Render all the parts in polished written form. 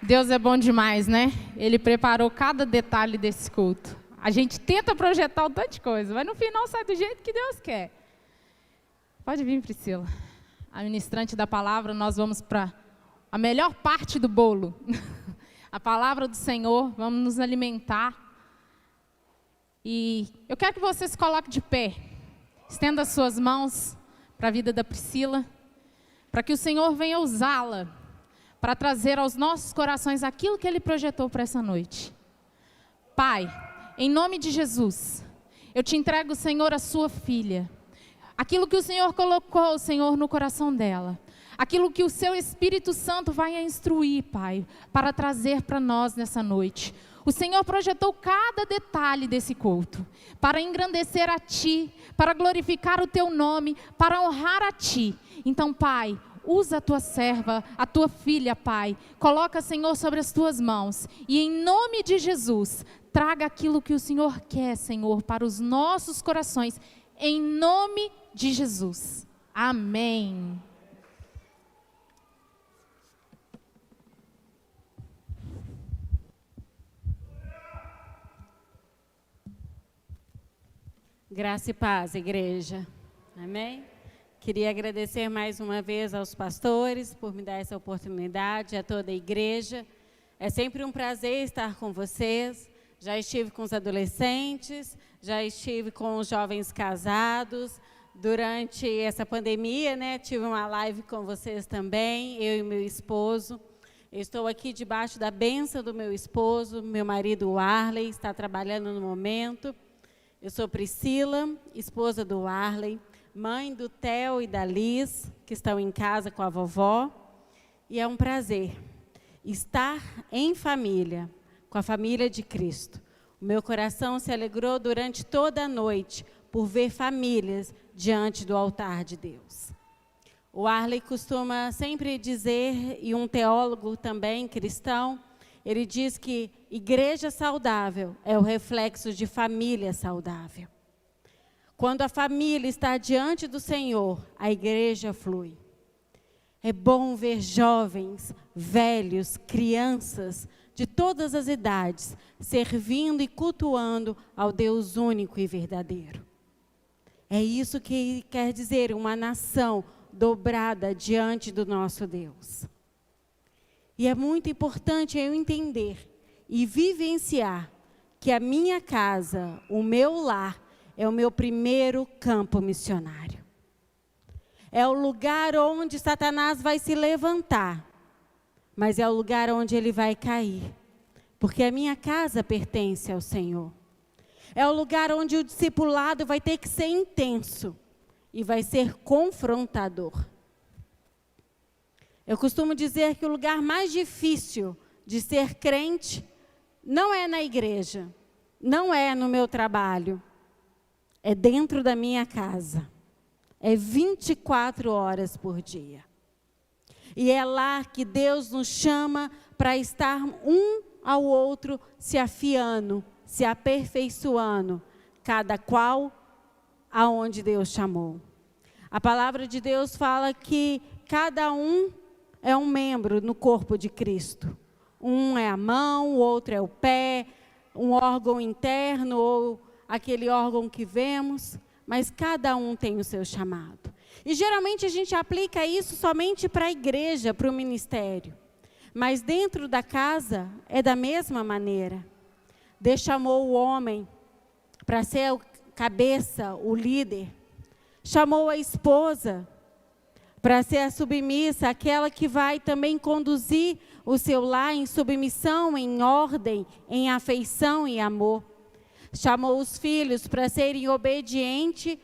Deus é bom demais, né? Ele preparou cada detalhe desse culto. A gente tenta projetar um tanto de coisa, mas no final sai do jeito que Deus quer. Pode vir, Priscila. A ministrante da palavra, nós vamos para a melhor parte do bolo. A palavra do Senhor, vamos nos alimentar. E eu quero que você se coloque de pé. Estenda as suas mãos para a vida da Priscila, para que o Senhor venha usá-la para trazer aos nossos corações aquilo que Ele projetou para essa noite. Pai, em nome de Jesus, eu te entrego, Senhor, a sua filha. Aquilo que o Senhor colocou, Senhor, no coração dela. Aquilo que o seu Espírito Santo vai a instruir, Pai, para trazer para nós nessa noite. O Senhor projetou cada detalhe desse culto, para engrandecer a Ti, para glorificar o Teu nome, para honrar a Ti. Então, Pai, usa a Tua serva, a Tua filha, Pai. Coloca, Senhor, sobre as Tuas mãos. E em nome de Jesus, traga aquilo que o Senhor quer, Senhor, para os nossos corações. Em nome de Jesus. Amém. Graça e paz, igreja. Amém? Queria agradecer mais uma vez aos pastores por me dar essa oportunidade, a toda a igreja. É sempre um prazer estar com vocês. Já estive com os adolescentes, já estive com os jovens casados. Durante essa pandemia, né, tive uma live com vocês também, eu e meu esposo. Eu estou aqui debaixo da bênção do meu esposo, meu marido Arley, está trabalhando no momento. Eu sou Priscila, esposa do Arley, mãe do Theo e da Liz, que estão em casa com a vovó. E é um prazer estar em família, com a família de Cristo. O meu coração se alegrou durante toda a noite por ver famílias diante do altar de Deus. O Arley costuma sempre dizer, e um teólogo também cristão, ele diz que igreja saudável é o reflexo de família saudável. Quando a família está diante do Senhor, a igreja flui. É bom ver jovens, velhos, crianças, de todas as idades, servindo e cultuando ao Deus único e verdadeiro. É isso que quer dizer uma nação dobrada diante do nosso Deus. E é muito importante eu entender e vivenciar que a minha casa, o meu lar, é o meu primeiro campo missionário. É o lugar onde Satanás vai se levantar, mas é o lugar onde ele vai cair, porque a minha casa pertence ao Senhor. É o lugar onde o discipulado vai ter que ser intenso e vai ser confrontador. Eu costumo dizer que o lugar mais difícil de ser crente não é na igreja, não é no meu trabalho, é dentro da minha casa. É 24 horas por dia. E é lá que Deus nos chama para estar um ao outro se afiando, se aperfeiçoando, cada qual aonde Deus chamou. A palavra de Deus fala que cada um é um membro no corpo de Cristo. Um é a mão, o outro é o pé, um órgão interno ou aquele órgão que vemos, mas cada um tem o seu chamado. E geralmente a gente aplica isso somente para a igreja, para o ministério. Mas dentro da casa é da mesma maneira. Deus chamou o homem para ser o cabeça, o líder. Chamou a esposa para ser a submissa, aquela que vai também conduzir o seu lar em submissão, em ordem, em afeição e amor. Chamou os filhos para serem obedientes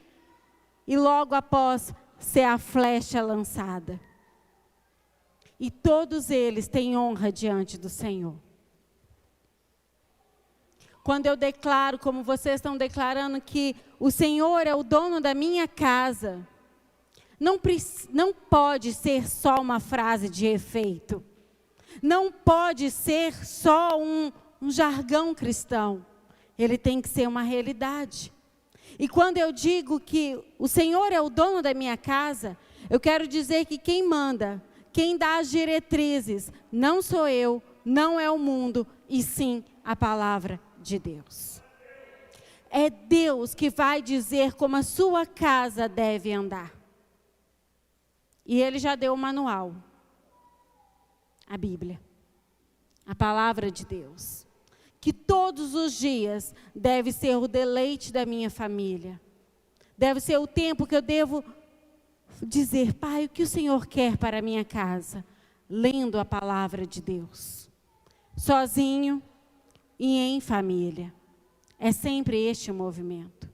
e logo após ser a flecha lançada. E todos eles têm honra diante do Senhor. Quando eu declaro, como vocês estão declarando, que o Senhor é o dono da minha casa, não pode ser só uma frase de efeito. Não pode ser só um jargão cristão. Ele tem que ser uma realidade. E quando eu digo que o Senhor é o dono da minha casa, eu quero dizer que quem manda, quem dá as diretrizes, não sou eu, não é o mundo, e sim a palavra de Deus. É Deus que vai dizer como a sua casa deve andar. E Ele já deu o manual. A Bíblia. A palavra de Deus. Que todos os dias deve ser o deleite da minha família. Deve ser o tempo que eu devo dizer, Pai, o que o Senhor quer para a minha casa? Lendo a palavra de Deus. Sozinho e em família. É sempre este o movimento.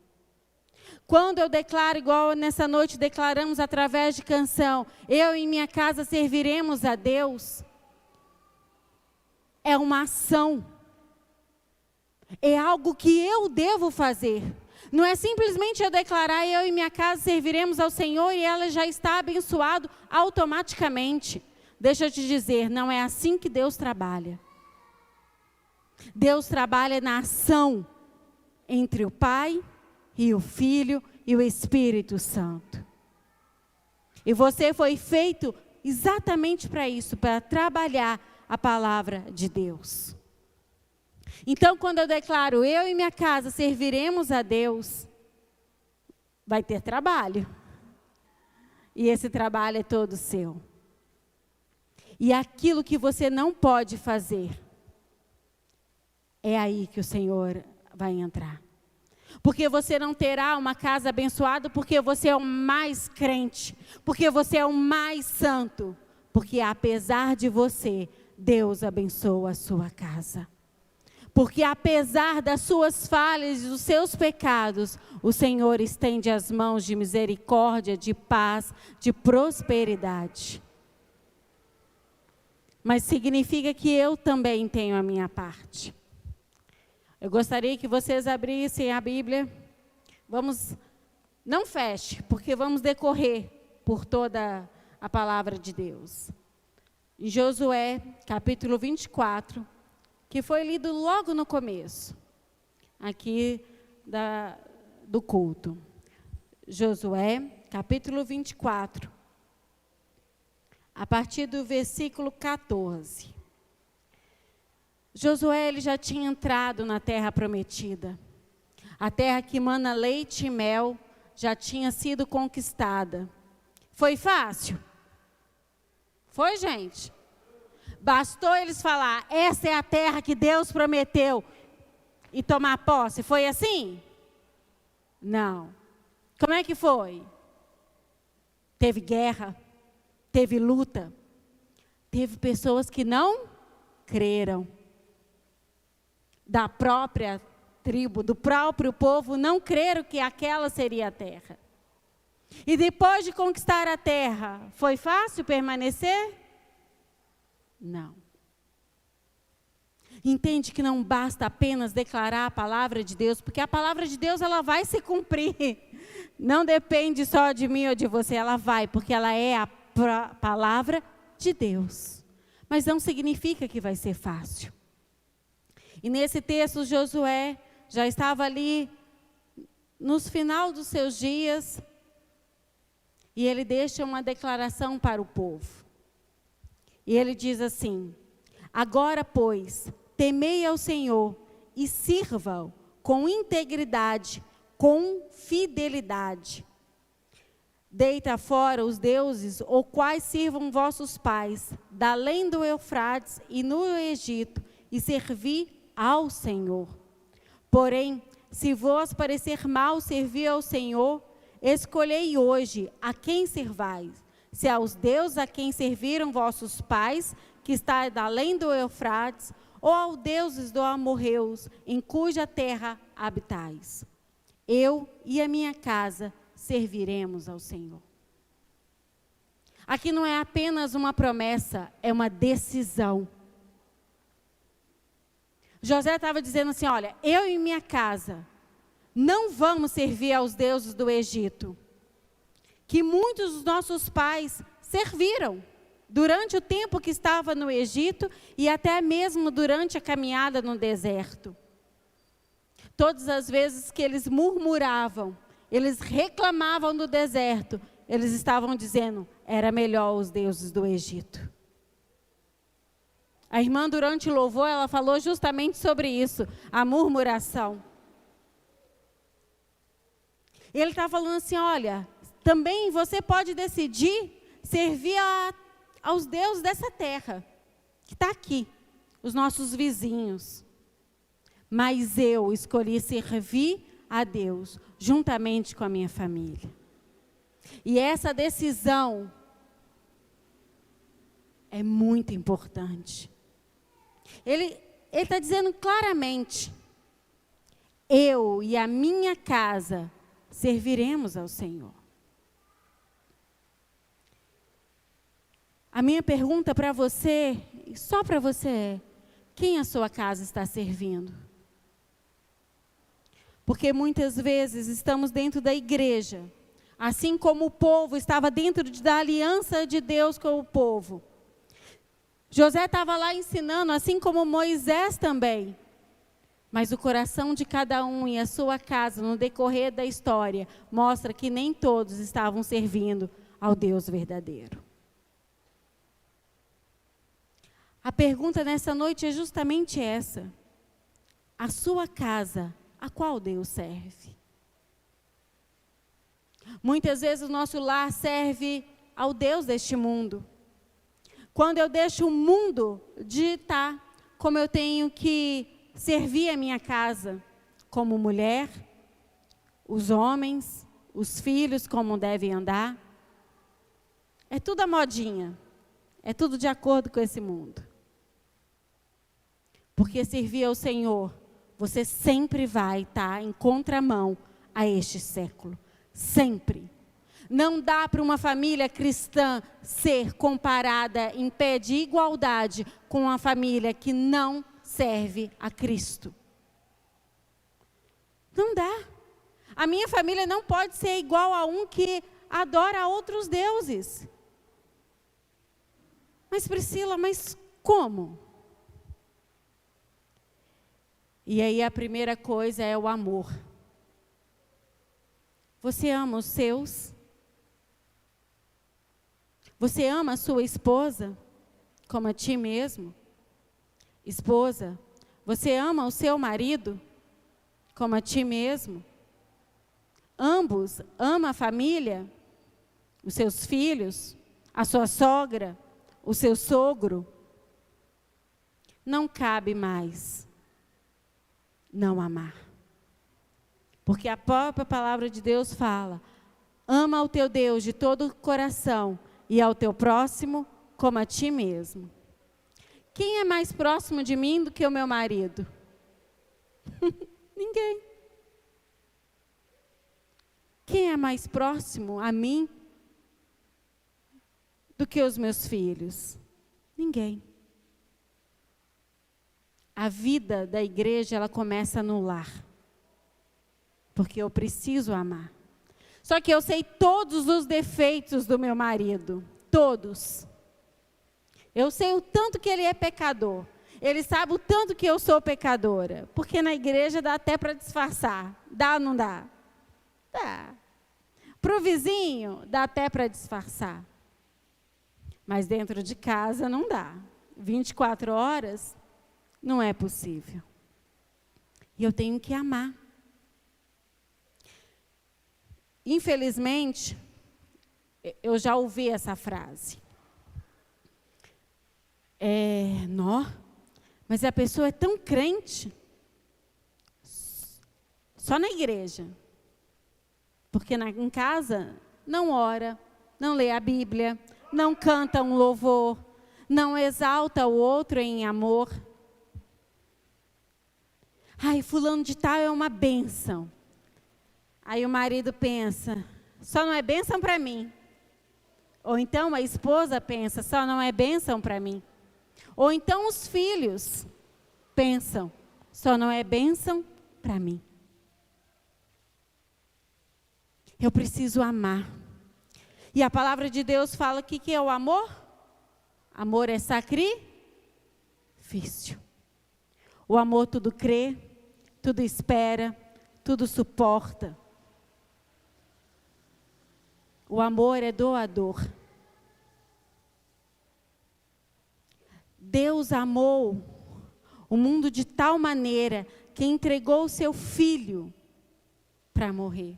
Quando eu declaro, igual nessa noite declaramos através de canção, eu e minha casa serviremos a Deus, é uma ação. É algo que eu devo fazer. Não é simplesmente eu declarar, eu e minha casa serviremos ao Senhor e ela já está abençoado automaticamente. Deixa eu te dizer, não é assim que Deus trabalha. Deus trabalha na ação entre o Pai e o Filho e o Espírito Santo. E você foi feito exatamente para isso, para trabalhar a palavra de Deus. Então, quando eu declaro, eu e minha casa serviremos a Deus, vai ter trabalho. E esse trabalho é todo seu. E aquilo que você não pode fazer, é aí que o Senhor vai entrar. Porque você não terá uma casa abençoada, porque você é o mais crente, porque você é o mais santo, porque apesar de você, Deus abençoa a sua casa. Porque apesar das suas falhas e dos seus pecados, o Senhor estende as mãos de misericórdia, de paz, de prosperidade. Mas significa que eu também tenho a minha parte. Eu gostaria que vocês abrissem a Bíblia. Não feche, porque vamos decorrer por toda a palavra de Deus. Em Josué, capítulo 24, que foi lido logo no começo, aqui do culto. Josué, capítulo 24, a partir do versículo 14. Josué, ele já tinha entrado na terra prometida. A terra que mana leite e mel já tinha sido conquistada. Foi fácil? Foi, gente? Bastou eles falar, essa é a terra que Deus prometeu, e tomar posse. Foi assim? Não. Como é que foi? Teve guerra, teve luta, teve pessoas que não creram. Da própria tribo, do próprio povo, não creram que aquela seria a terra. E depois de conquistar a terra, foi fácil permanecer? Não. Entende que não basta apenas declarar a palavra de Deus, porque a palavra de Deus ela vai se cumprir. Não depende só de mim ou de você, ela vai, porque ela é a palavra de Deus. Mas não significa que vai ser fácil. E nesse texto, Josué já estava ali nos final dos seus dias, e ele deixa uma declaração para o povo. E ele diz assim, agora, pois, temei ao Senhor e sirva-o com integridade, com fidelidade. Deita fora os deuses, ou quais sirvam vossos pais, da além do Eufrates e no Egito, e servi ao Senhor. Porém, se vos parecer mal servir ao Senhor, escolhei hoje a quem servais. Se aos deuses a quem serviram vossos pais, que está além do Eufrates, ou aos deuses dos amorreus, em cuja terra habitais. Eu e a minha casa serviremos ao Senhor. Aqui não é apenas uma promessa, é uma decisão. José estava dizendo assim, olha, eu e minha casa não vamos servir aos deuses do Egito, que muitos dos nossos pais serviram durante o tempo que estava no Egito e até mesmo durante a caminhada no deserto. Todas as vezes que eles murmuravam, eles reclamavam do deserto, eles estavam dizendo, era melhor os deuses do Egito. A irmã, durante o louvor, ela falou justamente sobre isso, a murmuração. Ele está falando assim, olha, também você pode decidir servir aos deuses dessa terra, que está aqui, os nossos vizinhos. Mas eu escolhi servir a Deus, juntamente com a minha família. E essa decisão é muito importante. Ele está dizendo claramente, eu e a minha casa serviremos ao Senhor. A minha pergunta para você, só para você é, quem a sua casa está servindo? Porque muitas vezes estamos dentro da igreja, assim como o povo estava dentro da aliança de Deus com o povo. José estava lá ensinando, assim como Moisés também. Mas o coração de cada um e a sua casa, no decorrer da história, mostra que nem todos estavam servindo ao Deus verdadeiro. A pergunta nessa noite é justamente essa. A sua casa, a qual Deus serve? Muitas vezes o nosso lar serve ao Deus deste mundo. Quando eu deixo o mundo ditar como eu tenho que servir a minha casa, como mulher, os homens, os filhos, como devem andar. É tudo a modinha, é tudo de acordo com esse mundo. Porque servir ao Senhor, você sempre vai estar em contramão a este século. Sempre. Não dá para uma família cristã ser comparada em pé de igualdade com uma família que não serve a Cristo. Não dá. A minha família não pode ser igual a um que adora outros deuses. Mas Priscila, mas como? E aí a primeira coisa é o amor. Você ama os seus? Você ama a sua esposa como a ti mesmo? Esposa, você ama o seu marido como a ti mesmo? Ambos amam a família, os seus filhos, a sua sogra, o seu sogro? Não cabe mais não amar. Porque a própria palavra de Deus fala, ama ao teu Deus de todo o coração e ao teu próximo como a ti mesmo. Quem é mais próximo de mim do que o meu marido? Ninguém. Quem é mais próximo a mim do que os meus filhos? Ninguém. A vida da igreja, ela começa no lar. Porque eu preciso amar. Só que eu sei todos os defeitos do meu marido. Todos. Eu sei o tanto que ele é pecador. Ele sabe o tanto que eu sou pecadora. Porque na igreja dá até para disfarçar. Dá ou não dá? Dá. Para o vizinho, dá até para disfarçar. Mas dentro de casa não dá. 24 horas, não é possível. E eu tenho que amar. Infelizmente, eu já ouvi essa frase. Mas a pessoa é tão crente, só na igreja. Porque em casa não ora, não lê a Bíblia, não canta um louvor, não exalta o outro em amor. Ai, fulano de tal é uma bênção. Aí o marido pensa, só não é bênção para mim. Ou então a esposa pensa, só não é bênção para mim. Ou então os filhos pensam, só não é bênção para mim. Eu preciso amar. E a palavra de Deus fala que é o amor? Amor é sacrifício. O amor tudo crê, tudo espera, tudo suporta. O amor é doador. Deus amou o mundo de tal maneira que entregou o seu filho para morrer.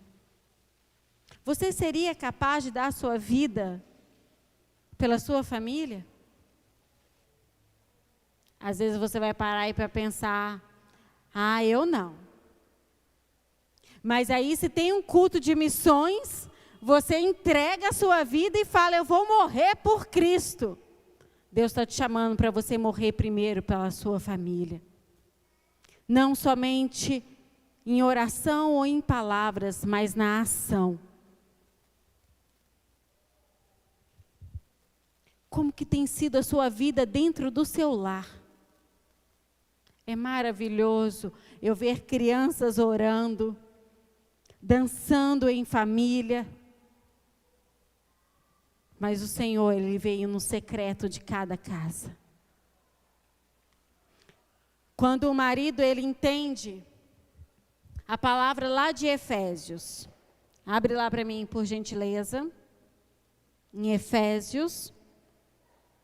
Você seria capaz de dar a sua vida pela sua família? Às vezes você vai parar aí para pensar, eu não. Mas aí se tem um culto de missões, você entrega a sua vida e fala, eu vou morrer por Cristo. Deus está te chamando para você morrer primeiro pela sua família. Não somente em oração ou em palavras, mas na ação. Como que tem sido a sua vida dentro do seu lar? É maravilhoso eu ver crianças orando, dançando em família. Mas o Senhor, Ele veio no secreto de cada casa. Quando o marido, ele entende a palavra lá de Efésios. Abre lá para mim, por gentileza. Em Efésios,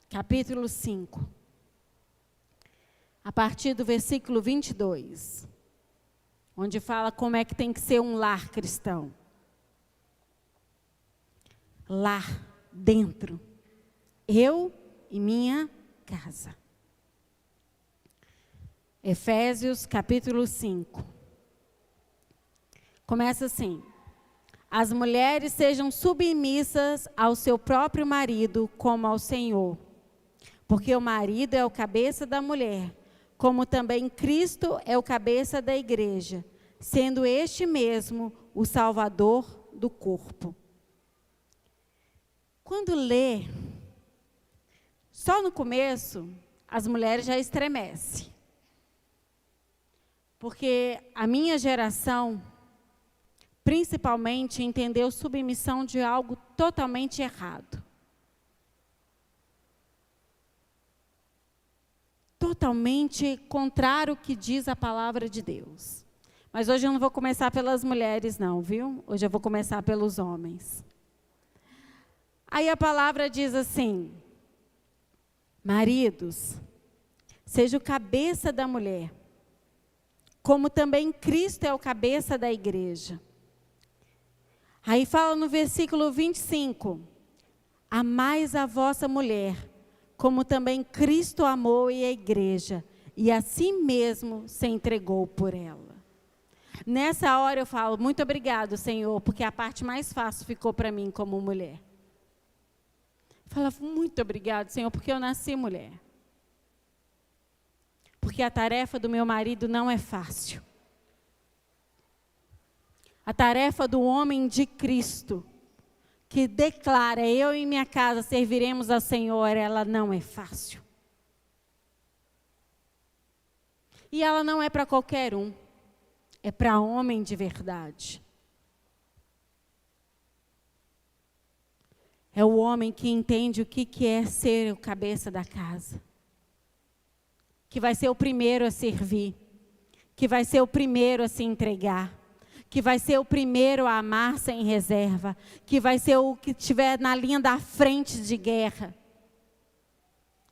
capítulo 5. A partir do versículo 22. Onde fala como é que tem que ser um lar cristão. Lar dentro. Eu e minha casa. Efésios capítulo 5. Começa assim. As mulheres sejam submissas ao seu próprio marido como ao Senhor. Porque o marido é o cabeça da mulher, como também Cristo é o cabeça da igreja, sendo este mesmo o Salvador do corpo. Quando lê, só no começo, as mulheres já estremecem. Porque a minha geração, principalmente, entendeu submissão de algo totalmente errado. Totalmente contrário ao que diz a palavra de Deus. Mas hoje eu não vou começar pelas mulheres não, viu? Hoje eu vou começar pelos homens. Aí a palavra diz assim, maridos, seja o cabeça da mulher, como também Cristo é o cabeça da igreja. Aí fala no versículo 25, amais a vossa mulher, como também Cristo amou a igreja, e assim mesmo se entregou por ela. Nessa hora eu falo, muito obrigado, Senhor, porque a parte mais fácil ficou para mim como mulher. Fala, muito obrigado, Senhor, porque eu nasci mulher. Porque a tarefa do meu marido não é fácil. A tarefa do homem de Cristo, que declara, eu e minha casa serviremos ao Senhor, ela não é fácil. E ela não é para qualquer um, é para homem de verdade. É o homem que entende o que é ser o cabeça da casa. Que vai ser o primeiro a servir. Que vai ser o primeiro a se entregar. Que vai ser o primeiro a amar sem reserva. Que vai ser o que estiver na linha da frente de guerra.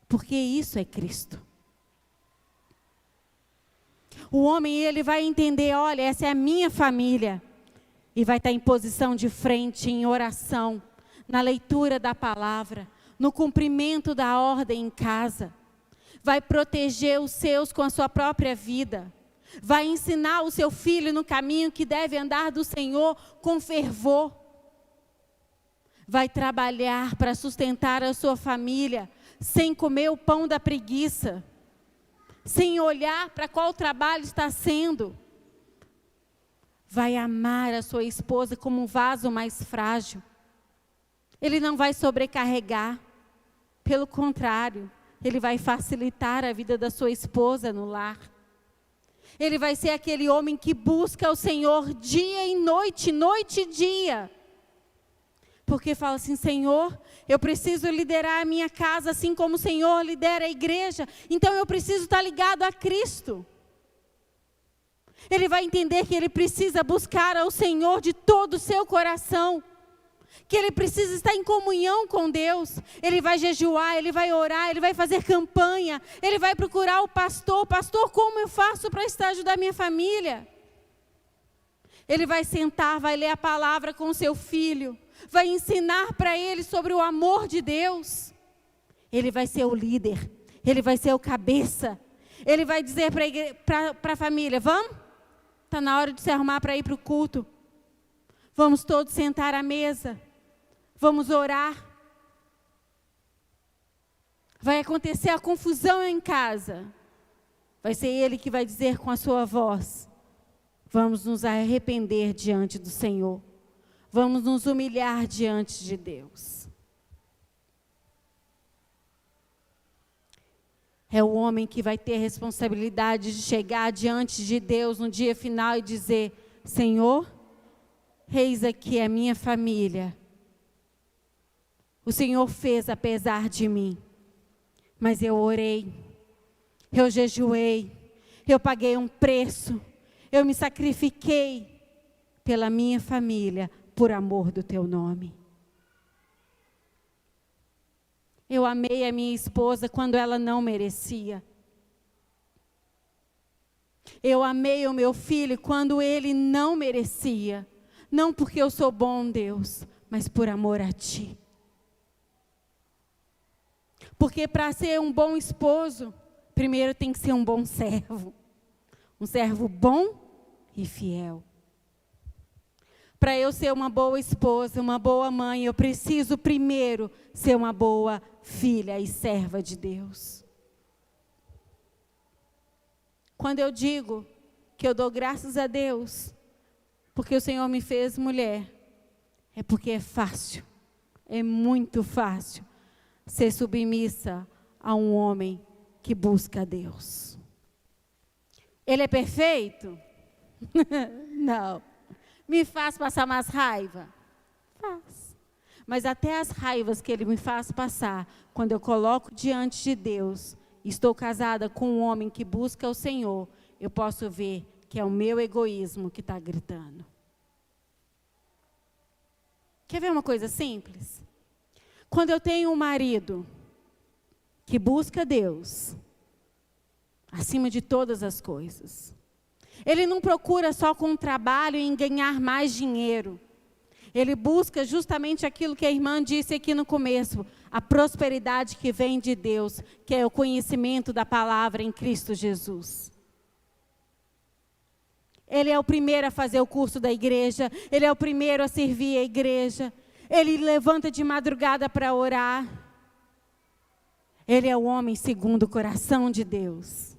Porque isso é Cristo. O homem, ele vai entender, olha, essa é a minha família. E vai estar em posição de frente, em oração, na leitura da palavra, no cumprimento da ordem em casa. Vai proteger os seus com a sua própria vida. Vai ensinar o seu filho no caminho que deve andar do Senhor com fervor. Vai trabalhar para sustentar a sua família, sem comer o pão da preguiça. Sem olhar para qual trabalho está sendo. Vai amar a sua esposa como um vaso mais frágil. Ele não vai sobrecarregar. Pelo contrário, ele vai facilitar a vida da sua esposa no lar. Ele vai ser aquele homem que busca o Senhor dia e noite, noite e dia. Porque fala assim, Senhor, eu preciso liderar a minha casa assim como o Senhor lidera a igreja. Então eu preciso estar ligado a Cristo. Ele vai entender que ele precisa buscar ao Senhor de todo o seu coração. que ele precisa estar em comunhão com Deus. Ele vai jejuar, ele vai orar, ele vai fazer campanha, ele vai procurar o pastor. Pastor, como eu faço para ajudar minha família? Ele vai sentar, vai ler a palavra com o seu filho, vai ensinar para ele sobre o amor de Deus. Ele vai ser o líder, ele vai ser o cabeça. Ele vai dizer para a família: vamos? Está na hora de se arrumar para ir para o culto. Vamos todos sentar à mesa. Vamos orar. Vai acontecer a confusão em casa. Vai ser ele que vai dizer com a sua voz: vamos nos arrepender diante do Senhor. Vamos nos humilhar diante de Deus. É o homem que vai ter a responsabilidade de chegar diante de Deus no dia final e dizer: Senhor, eis aqui a minha família. O Senhor fez apesar de mim, mas eu orei, eu jejuei, eu paguei um preço, eu me sacrifiquei pela minha família, por amor do teu nome. Eu amei a minha esposa quando ela não merecia. Eu amei o meu filho quando ele não merecia. Não porque eu sou bom, Deus, mas por amor a ti. Porque para ser um bom esposo, primeiro tem que ser um bom servo. Um servo bom e fiel. Para eu ser uma boa esposa, uma boa mãe, eu preciso primeiro ser uma boa filha e serva de Deus. Quando eu digo que eu dou graças a Deus, porque o Senhor me fez mulher, é porque é fácil, é muito fácil ser submissa a um homem que busca a Deus. Ele é perfeito? Não. Me faz passar mais raiva? Faz. Mas até as raivas que ele me faz passar, quando eu coloco diante de Deus, estou casada com um homem que busca o Senhor, eu posso ver que é o meu egoísmo que está gritando. Quer ver uma coisa simples? Quando eu tenho um marido que busca Deus, acima de todas as coisas, ele não procura só com o trabalho em ganhar mais dinheiro. Ele busca justamente aquilo que a irmã disse aqui no começo, a prosperidade que vem de Deus, que é o conhecimento da palavra em Cristo Jesus. Ele é o primeiro a fazer o curso da igreja, ele é o primeiro a servir a igreja, ele levanta de madrugada para orar. Ele é o homem segundo o coração de Deus.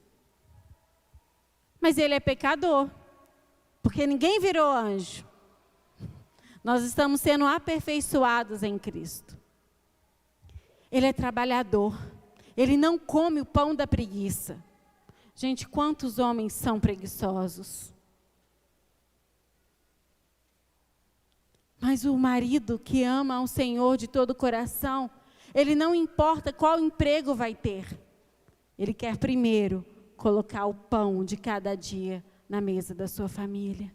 Mas ele é pecador, porque ninguém virou anjo. Nós estamos sendo aperfeiçoados em Cristo. Ele é trabalhador, ele não come o pão da preguiça. Gente, quantos homens são preguiçosos? Mas o marido que ama ao Senhor de todo o coração, ele não importa qual emprego vai ter. Ele quer primeiro colocar o pão de cada dia na mesa da sua família.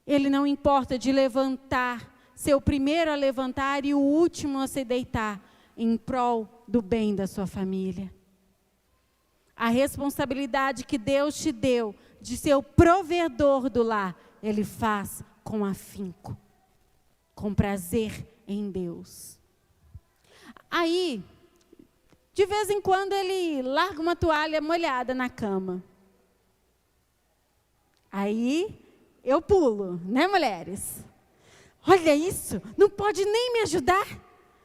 Ele não importa de levantar, ser o primeiro a levantar e o último a se deitar, em prol do bem da sua família. A responsabilidade que Deus te deu de ser o provedor do lar, Ele faz com afinco, com prazer em Deus. Aí, de vez em quando ele larga uma toalha molhada na cama. Aí eu pulo, né, mulheres? Olha isso, não pode nem me ajudar?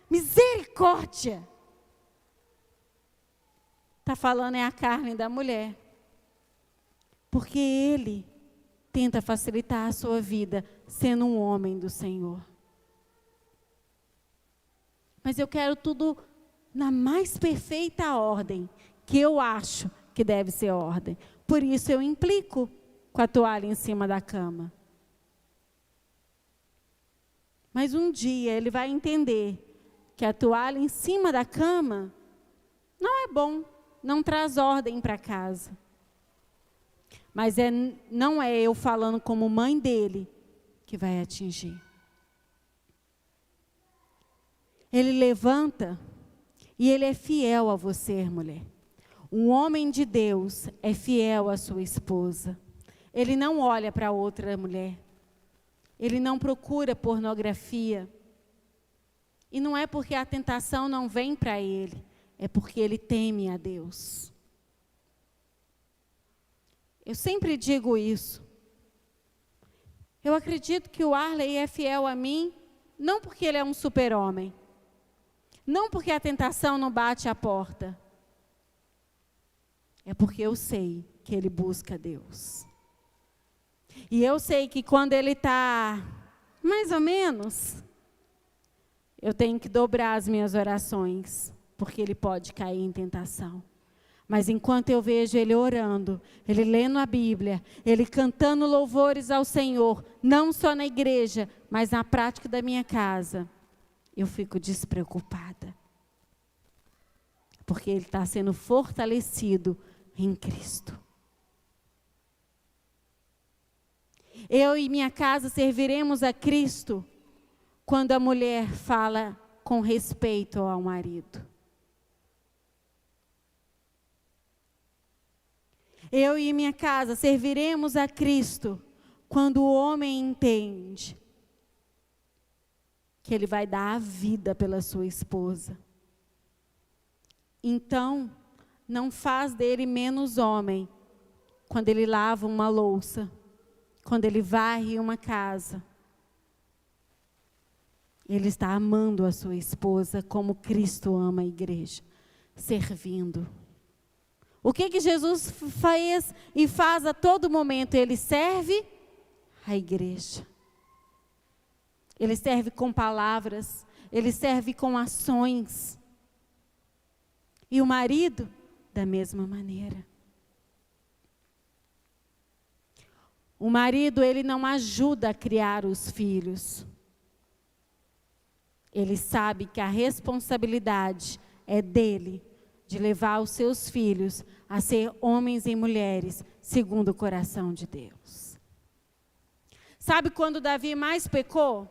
Misericórdia! Está falando é a carne da mulher. Porque ele tenta facilitar a sua vida sendo um homem do Senhor. Mas eu quero tudo na mais perfeita ordem, que eu acho que deve ser ordem. Por isso eu implico com a toalha em cima da cama. Mas um dia ele vai entender que a toalha em cima da cama não é bom, não traz ordem para casa. Mas não é eu falando como mãe dele que vai atingir. Ele levanta e ele é fiel a você, mulher. Um homem de Deus é fiel à sua esposa. Ele não olha para outra mulher. Ele não procura pornografia. E não é porque a tentação não vem para ele, é porque ele teme a Deus. Eu sempre digo isso. Eu acredito que o Arley é fiel a mim, não porque ele é um super-homem, não porque a tentação não bate à porta, é porque eu sei que ele busca Deus. E eu sei que quando ele está mais ou menos, eu tenho que dobrar as minhas orações, porque ele pode cair em tentação. Mas enquanto eu vejo ele orando, ele lendo a Bíblia, ele cantando louvores ao Senhor, não só na igreja, mas na prática da minha casa, eu fico despreocupada. Porque ele está sendo fortalecido em Cristo. Eu e minha casa serviremos a Cristo quando a mulher fala com respeito ao marido. Eu e minha casa serviremos a Cristo quando o homem entende que ele vai dar a vida pela sua esposa. Então, não faz dele menos homem quando ele lava uma louça, quando ele varre uma casa. Ele está amando a sua esposa como Cristo ama a igreja, servindo. O que Jesus fez e faz a todo momento? Ele serve a igreja. Ele serve com palavras, ele serve com ações. E o marido, da mesma maneira. O marido, ele não ajuda a criar os filhos. Ele sabe que a responsabilidade é dele, de levar os seus filhos a ser homens e mulheres segundo o coração de Deus. Sabe quando Davi mais pecou?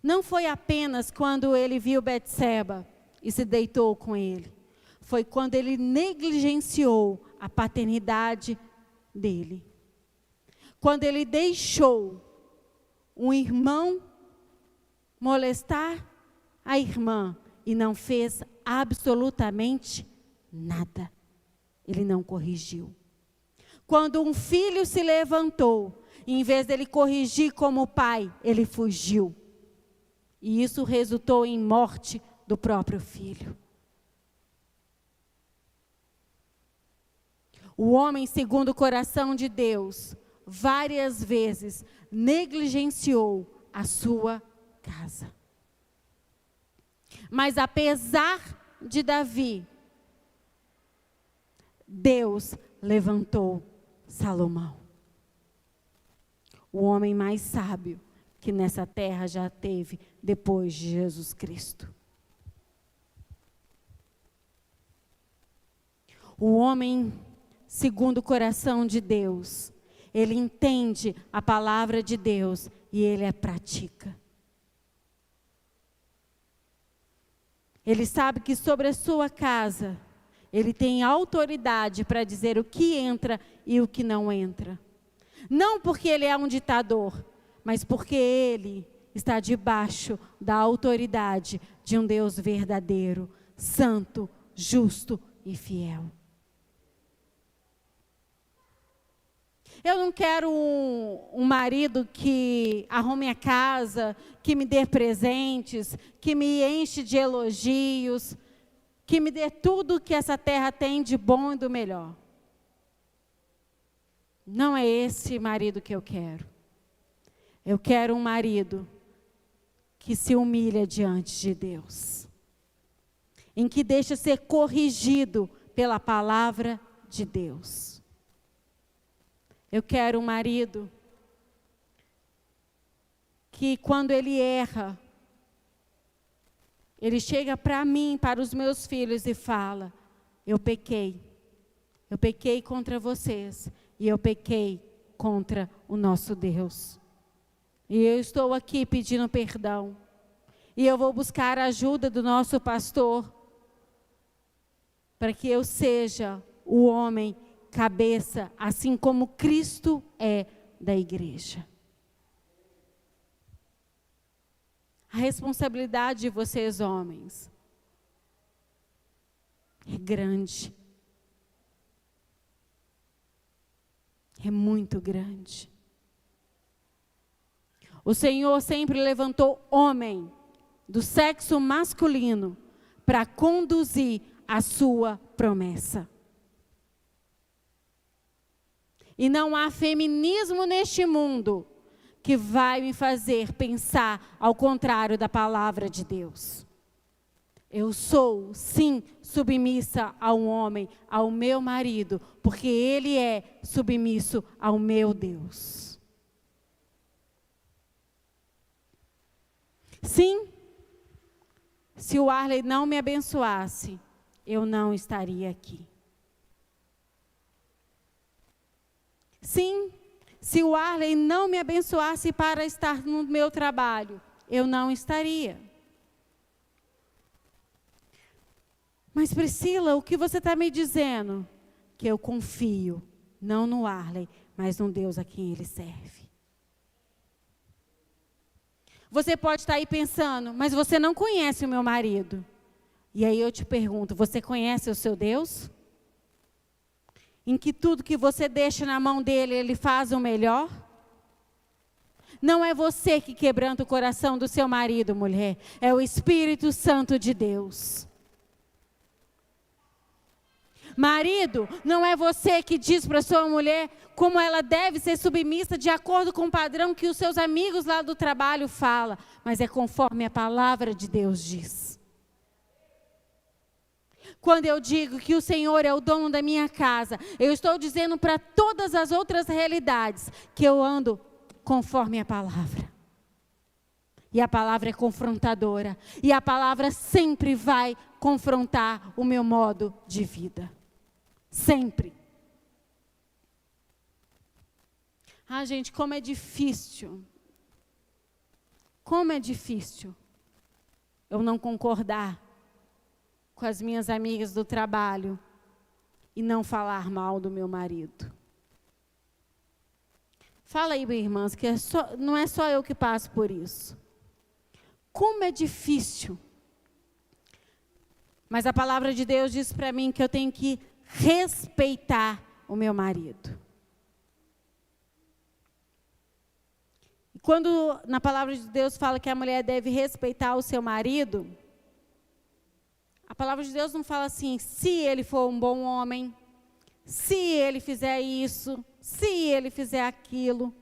Não foi apenas quando ele viu Betseba e se deitou com ele. Foi quando ele negligenciou a paternidade dele. Quando ele deixou um irmão molestar a irmã e não fez absolutamente nada. Ele não corrigiu. Quando um filho se levantou, e em vez dele corrigir como pai, ele fugiu. E isso resultou em morte do próprio filho. O homem, segundo o coração de Deus, várias vezes negligenciou a sua casa. Mas apesar de Davi, Deus levantou Salomão. O homem mais sábio que nessa terra já teve depois de Jesus Cristo. O homem, segundo o coração de Deus, ele entende a palavra de Deus e ele a pratica. Ele sabe que sobre a sua casa, ele tem autoridade para dizer o que entra e o que não entra. Não porque ele é um ditador, mas porque ele está debaixo da autoridade de um Deus verdadeiro, santo, justo e fiel. Eu não quero um marido que arrume a casa, que me dê presentes, que me enche de elogios, que me dê tudo que essa terra tem de bom e do melhor. Não é esse marido que eu quero. Eu quero um marido que se humilha diante de Deus, em que deixa ser corrigido pela palavra de Deus. Eu quero um marido que quando ele erra, ele chega para mim, para os meus filhos e fala: eu pequei contra vocês e eu pequei contra o nosso Deus. E eu estou aqui pedindo perdão. E eu vou buscar a ajuda do nosso pastor, para que eu seja o homem cabeça, assim como Cristo é da igreja. A responsabilidade de vocês, homens, é grande. É muito grande. O Senhor sempre levantou homem do sexo masculino para conduzir a sua promessa. E não há feminismo neste mundo que vai me fazer pensar ao contrário da palavra de Deus. Eu sou, sim, submissa a um homem, ao meu marido, porque ele é submisso ao meu Deus. Sim, se o Arley não me abençoasse, eu não estaria aqui. Sim, se o Arley não me abençoasse para estar no meu trabalho, eu não estaria. Mas Priscila, o que você está me dizendo? Que eu confio, não no Arley, mas no Deus a quem ele serve. Você pode estar aí pensando, mas você não conhece o meu marido. E aí eu te pergunto, você conhece o seu Deus? Em que tudo que você deixa na mão dele, ele faz o melhor? Não é você que quebranta o coração do seu marido, mulher. É o Espírito Santo de Deus. Marido, não é você que diz para sua mulher como ela deve ser submissa de acordo com o padrão que os seus amigos lá do trabalho falam. Mas é conforme a palavra de Deus diz. Quando eu digo que o Senhor é o dono da minha casa, eu estou dizendo para todas as outras realidades que eu ando conforme a palavra. E a palavra é confrontadora. E a palavra sempre vai confrontar o meu modo de vida. Sempre. Ah, gente, como é difícil. Como é difícil eu não concordar com as minhas amigas do trabalho e não falar mal do meu marido. Fala aí, minhas irmãs, que não é só eu que passo por isso. Como é difícil. Mas a palavra de Deus diz para mim que eu tenho que respeitar o meu marido. E quando na palavra de Deus fala que a mulher deve respeitar o seu marido, a palavra de Deus não fala assim, se ele for um bom homem, se ele fizer isso, se ele fizer aquilo.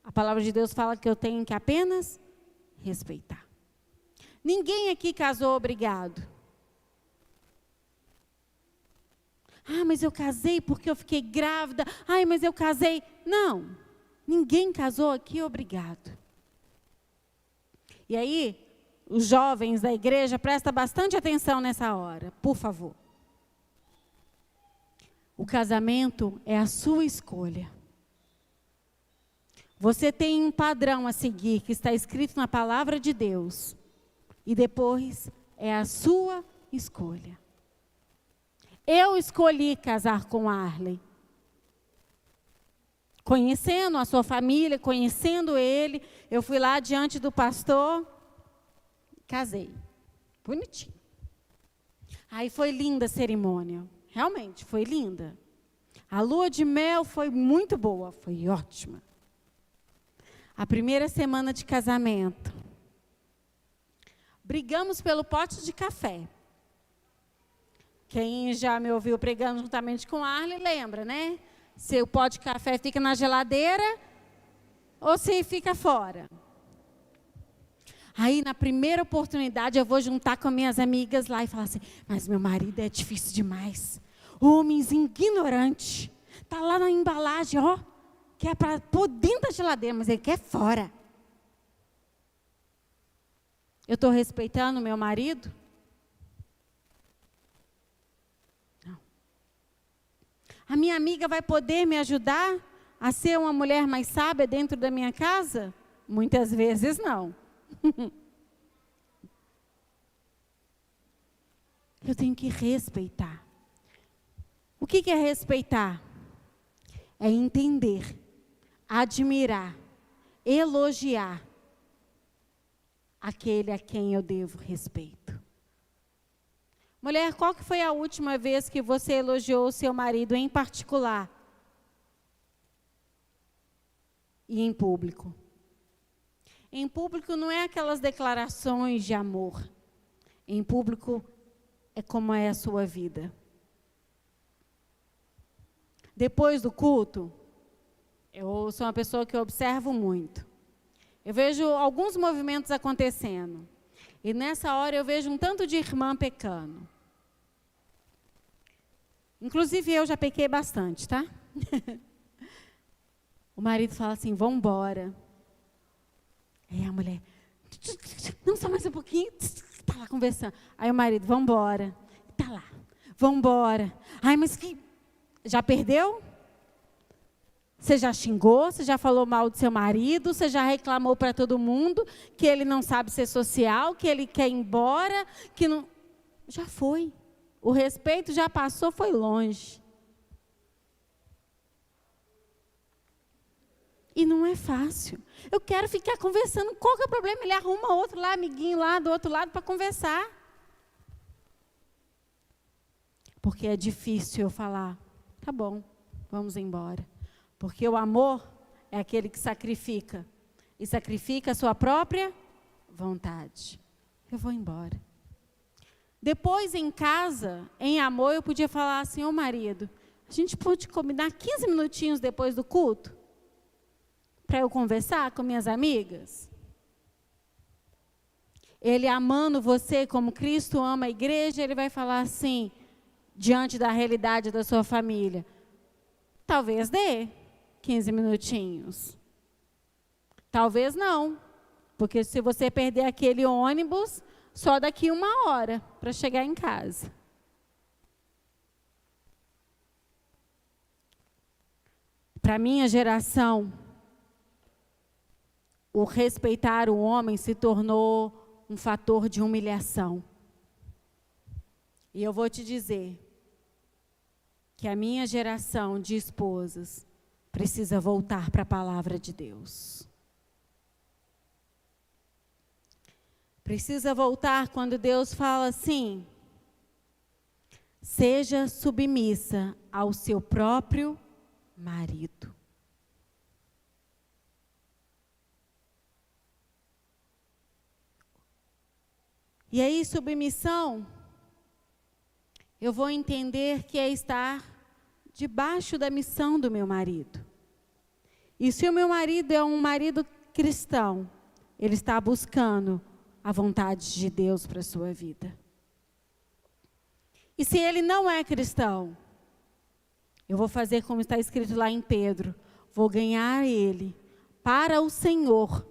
A palavra de Deus fala que eu tenho que apenas respeitar. Ninguém aqui casou obrigado. Ah, mas eu casei porque eu fiquei grávida. Ai, mas eu casei. Não, ninguém casou aqui obrigado. E aí, os jovens da igreja, prestem bastante atenção nessa hora, por favor. O casamento é a sua escolha. Você tem um padrão a seguir, que está escrito na palavra de Deus. E depois é a sua escolha. Eu escolhi casar com Arley. Conhecendo a sua família, conhecendo ele, eu fui lá diante do pastor, casei. Bonitinho. Aí foi linda a cerimônia. Realmente, foi linda. A lua de mel foi muito boa, foi ótima. A primeira semana de casamento. Brigamos pelo pote de café. Quem já me ouviu pregando juntamente com Arley, lembra, né? Se o pote de café fica na geladeira ou se fica fora. Aí, na primeira oportunidade, eu vou juntar com minhas amigas lá e falar assim, mas meu marido é difícil demais. Homens ignorantes. Está lá na embalagem, ó, que é para pôr dentro da geladeira, mas ele quer fora. Eu estou respeitando o meu marido? Não. A minha amiga vai poder me ajudar a ser uma mulher mais sábia dentro da minha casa? Muitas vezes não. Eu tenho que respeitar. O que é respeitar? É entender, admirar, elogiar aquele a quem eu devo respeito. Mulher, qual que foi a última vez que você elogiou o seu marido em particular? E em público? Em público não é aquelas declarações de amor. Em público é como é a sua vida. Depois do culto, eu sou uma pessoa que observo muito. Eu vejo alguns movimentos acontecendo. E nessa hora eu vejo um tanto de irmã pecando. Inclusive eu já pequei bastante, tá? O marido fala assim, vamos embora. Aí a mulher, não, só mais um pouquinho. Está lá conversando. Aí o marido, vamos embora. Está lá, vamos embora. Ai, mas que... Já perdeu? Você já xingou? Você já falou mal do seu marido? Você já reclamou para todo mundo que ele não sabe ser social, que ele quer ir embora, que não... Já foi. O respeito já passou, foi longe. E não é fácil. Eu quero ficar conversando. Qual que é o problema? Ele arruma outro lá, amiguinho lá do outro lado para conversar. Porque é difícil eu falar, tá bom, vamos embora. Porque o amor é aquele que sacrifica. E sacrifica a sua própria vontade. Eu vou embora. Depois, em casa, em amor, eu podia falar assim, ô marido, a gente pode combinar 15 minutinhos depois do culto? Para eu conversar com minhas amigas? Ele amando você como Cristo ama a igreja, ele vai falar assim, diante da realidade da sua família. Talvez dê 15 minutinhos. Talvez não. Porque se você perder aquele ônibus, só daqui 1 hora para chegar em casa. Para a minha geração, o respeitar o homem se tornou um fator de humilhação. E eu vou te dizer que a minha geração de esposas precisa voltar para a palavra de Deus. Precisa voltar quando Deus fala assim, seja submissa ao seu próprio marido. E aí, submissão, eu vou entender que é estar debaixo da missão do meu marido. E se o meu marido é um marido cristão, ele está buscando a vontade de Deus para a sua vida. E se ele não é cristão, eu vou fazer como está escrito lá em Pedro, vou ganhar ele para o Senhor,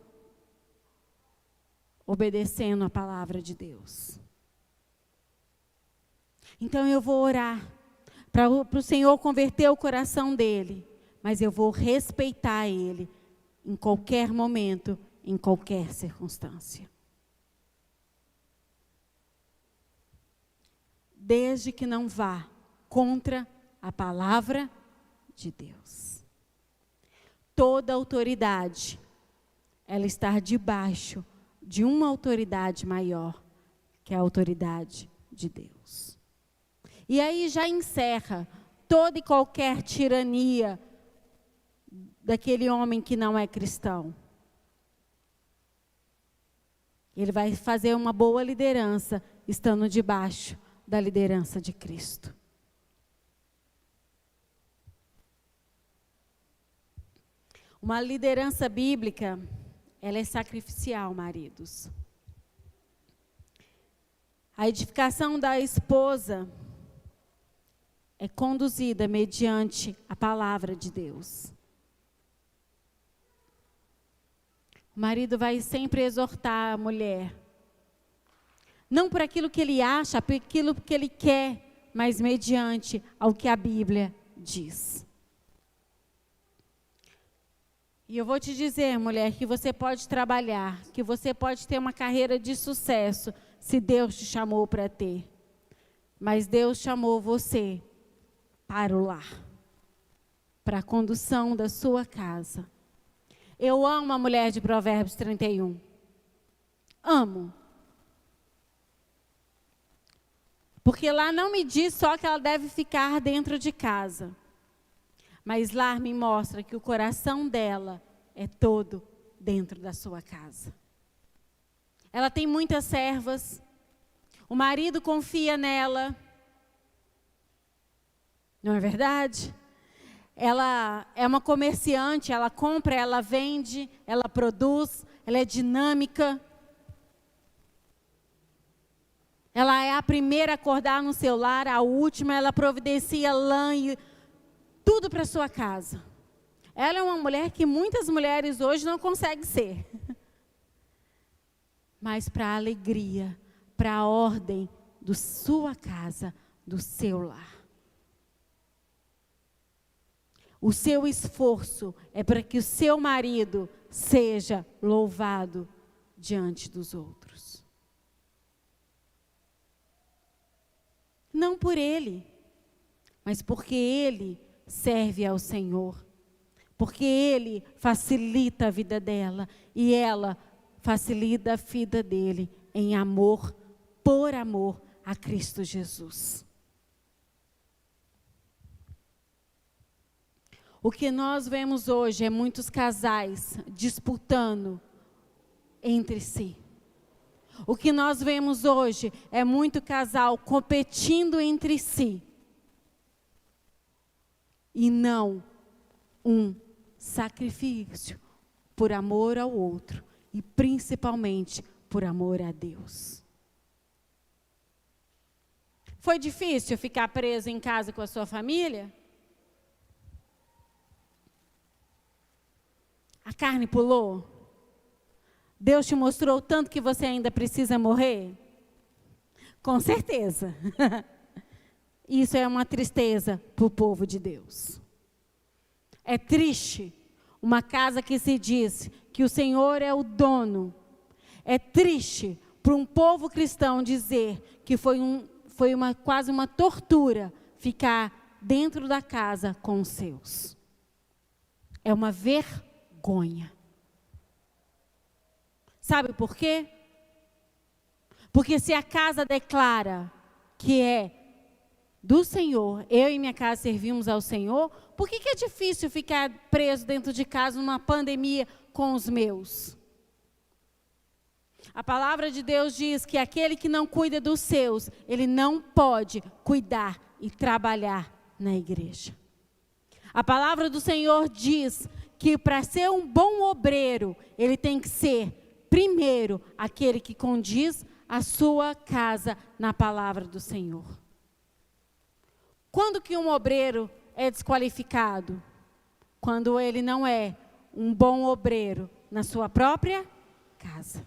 obedecendo a palavra de Deus. Então eu vou orar para o Senhor converter o coração dele, mas eu vou respeitar ele em qualquer momento, em qualquer circunstância. Desde que não vá contra a palavra de Deus. Toda autoridade, ela está debaixo de uma autoridade maior, que é a autoridade de Deus. E aí já encerra toda e qualquer tirania daquele homem que não é cristão. Ele vai fazer uma boa liderança, estando debaixo da liderança de Cristo. Uma liderança bíblica, ela é sacrificial, maridos. A edificação da esposa é conduzida mediante a palavra de Deus. O marido vai sempre exortar a mulher. Não por aquilo que ele acha, por aquilo que ele quer, mas mediante ao que a Bíblia diz. E eu vou te dizer, mulher, que você pode trabalhar, que você pode ter uma carreira de sucesso, se Deus te chamou para ter. Mas Deus chamou você para o lar, para a condução da sua casa. Eu amo a mulher de Provérbios 31. Amo. Porque lá não me diz só que ela deve ficar dentro de casa. Mas lá me mostra que o coração dela é todo dentro da sua casa. Ela tem muitas servas. O marido confia nela. Não é verdade? Ela é uma comerciante, ela compra, ela vende, ela produz, ela é dinâmica. Ela é a primeira a acordar no seu lar, a última, ela providencia lã e tudo para sua casa. Ela é uma mulher que muitas mulheres hoje não conseguem ser. Mas para a alegria, para a ordem da sua casa, do seu lar. O seu esforço é para que o seu marido seja louvado diante dos outros. Não por ele, mas porque ele serve ao Senhor. Porque ele facilita a vida dela e ela facilita a vida dele em amor, por amor a Cristo Jesus. O que nós vemos hoje é muitos casais disputando entre si. O que nós vemos hoje é muito casal competindo entre si. E não um sacrifício por amor ao outro e principalmente por amor a Deus. Foi difícil ficar preso em casa com a sua família? A carne pulou? Deus te mostrou tanto que você ainda precisa morrer? Com certeza. Isso é uma tristeza para o povo de Deus. É triste uma casa que se diz que o Senhor é o dono. É triste para um povo cristão dizer que foi quase uma tortura ficar dentro da casa com os seus. É uma vergonha. Sabe por quê? Porque se a casa declara que é do Senhor, eu e minha casa servimos ao Senhor, por que é difícil ficar preso dentro de casa numa pandemia com os meus? A palavra de Deus diz que aquele que não cuida dos seus, ele não pode cuidar e trabalhar na igreja. A palavra do Senhor diz que para ser um bom obreiro, ele tem que ser, primeiro, aquele que condiz a sua casa na palavra do Senhor. Quando que um obreiro é desqualificado? Quando ele não é um bom obreiro na sua própria casa.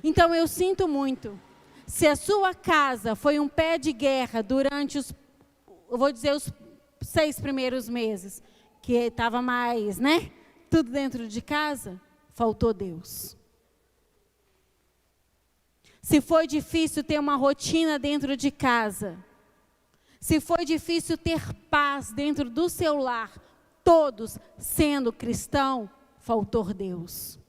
Então eu sinto muito, se a sua casa foi um pé de guerra durante os 6 primeiros meses, que estava mais, tudo dentro de casa, faltou Deus. Se foi difícil ter uma rotina dentro de casa, se foi difícil ter paz dentro do seu lar, todos sendo cristão, faltou Deus.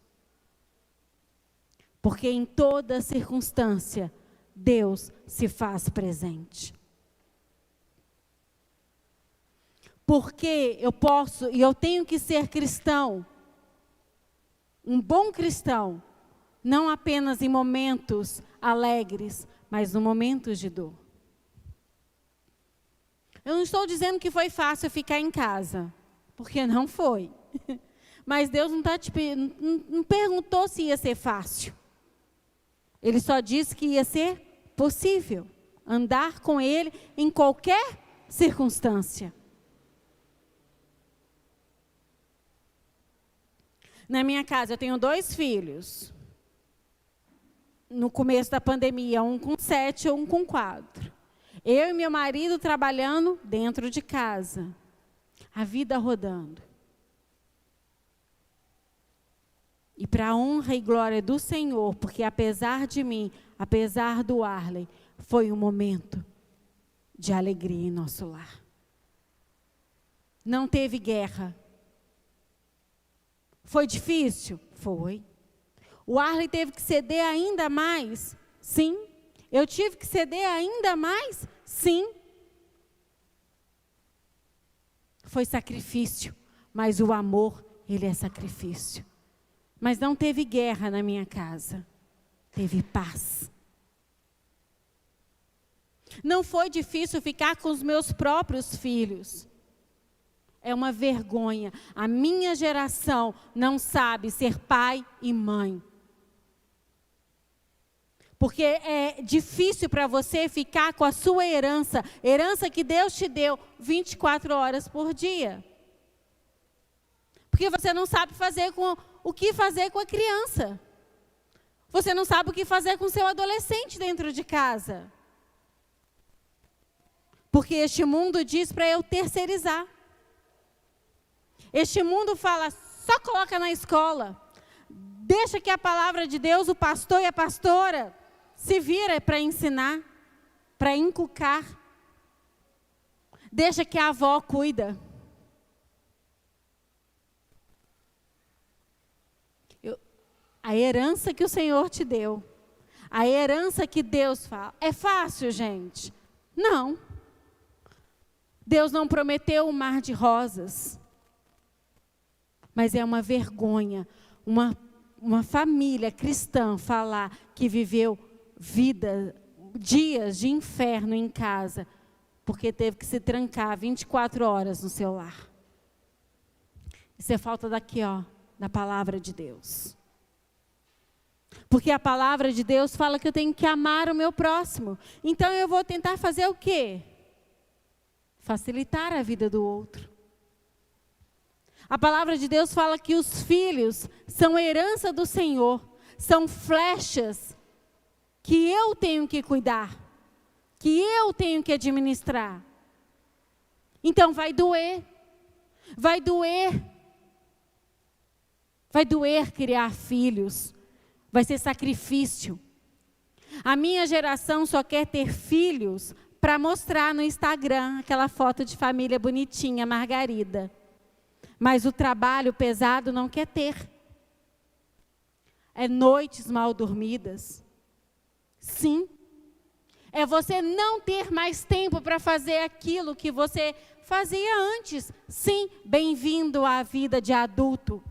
Porque em toda circunstância, Deus se faz presente. Porque eu posso e eu tenho que ser cristão, um bom cristão, não apenas em momentos alegres, mas em momentos de dor. Eu não estou dizendo que foi fácil ficar em casa, porque não foi. Mas Deus não perguntou se ia ser fácil. Ele só disse que ia ser possível andar com Ele em qualquer circunstância. Na minha casa, eu tenho 2 filhos. No começo da pandemia, um com 7 e um com 4. Eu e meu marido trabalhando dentro de casa. A vida rodando. E para a honra e glória do Senhor, porque apesar de mim, apesar do Arley, foi um momento de alegria em nosso lar. Não teve guerra. Foi difícil? Foi. O Arley teve que ceder ainda mais? Sim. Eu tive que ceder ainda mais? Sim. Foi sacrifício, mas o amor, ele é sacrifício. Mas não teve guerra na minha casa. Teve paz. Não foi difícil ficar com os meus próprios filhos. É uma vergonha. A minha geração não sabe ser pai e mãe. Porque é difícil para você ficar com a sua herança que Deus te deu 24 horas por dia. Porque você não sabe o que fazer com a criança. Você não sabe o que fazer com o seu adolescente dentro de casa. Porque este mundo diz para eu terceirizar. Este mundo fala, só coloca na escola. Deixa que a palavra de Deus, o pastor e a pastora, se vira para ensinar, para inculcar. Deixa que a avó cuida. A herança que o Senhor te deu, a herança que Deus fala, é fácil, gente? Não. Deus não prometeu um mar de rosas. Mas é uma vergonha, uma família cristã falar que viveu dias de inferno em casa, porque teve que se trancar 24 horas no seu lar. Isso é falta da palavra de Deus. Porque a palavra de Deus fala que eu tenho que amar o meu próximo. Então eu vou tentar fazer o quê? Facilitar a vida do outro. A palavra de Deus fala que os filhos são herança do Senhor, são flechas que eu tenho que cuidar, que eu tenho que administrar. Então vai doer criar filhos, vai ser sacrifício. A minha geração só quer ter filhos para mostrar no Instagram aquela foto de família bonitinha, Margarida. Mas o trabalho pesado não quer ter. É noites mal dormidas. Sim. É você não ter mais tempo para fazer aquilo que você fazia antes. Sim, bem-vindo à vida de adulto.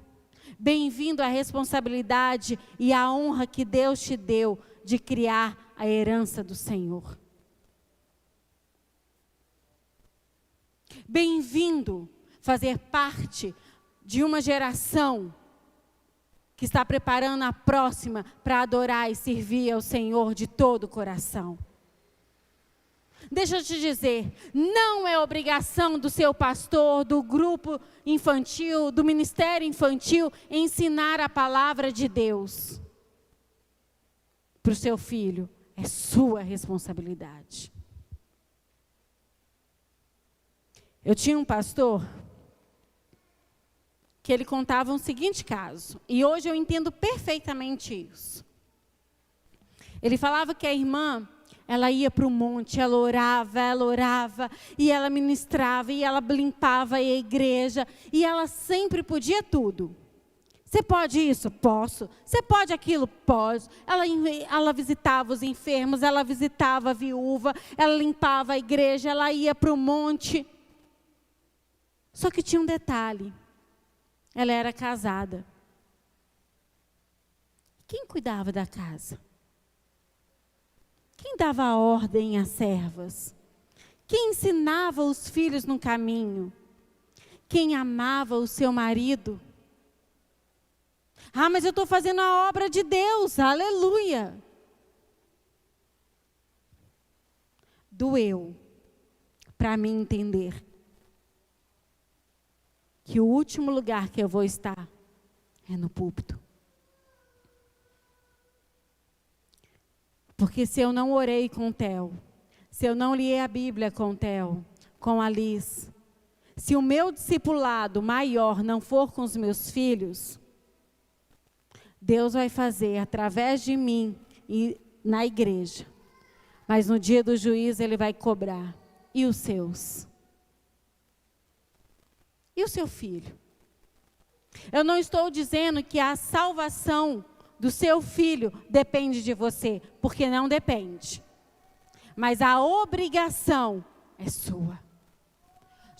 Bem-vindo à responsabilidade e à honra que Deus te deu de criar a herança do Senhor. Bem-vindo fazer parte de uma geração que está preparando a próxima para adorar e servir ao Senhor de todo o coração. Deixa eu te dizer, não é obrigação do seu pastor, do grupo infantil, do ministério infantil, ensinar a palavra de Deus para o seu filho. É sua responsabilidade. Eu tinha um pastor que ele contava um seguinte caso, e hoje eu entendo perfeitamente isso. Ele falava que a irmã, ela ia para o monte, ela orava, e ela ministrava, e ela limpava a igreja, e ela sempre podia tudo. Você pode isso? Posso. Você pode aquilo? Pode. Ela visitava os enfermos, ela visitava a viúva, ela limpava a igreja, ela ia para o monte. Só que tinha um detalhe. Ela era casada. Quem cuidava da casa? Quem dava ordem às servas? Quem ensinava os filhos no caminho? Quem amava o seu marido? Ah, mas eu estou fazendo a obra de Deus, aleluia. Doeu para mim entender que o último lugar que eu vou estar é no púlpito. Porque se eu não orei com o Theo, se eu não li a Bíblia com o Theo, com a Liz, se o meu discipulado maior não for com os meus filhos, Deus vai fazer através de mim e na igreja. Mas no dia do juízo Ele vai cobrar. E os seus? E o seu filho? Eu não estou dizendo que a salvação do seu filho depende de você, porque não depende. Mas a obrigação é sua.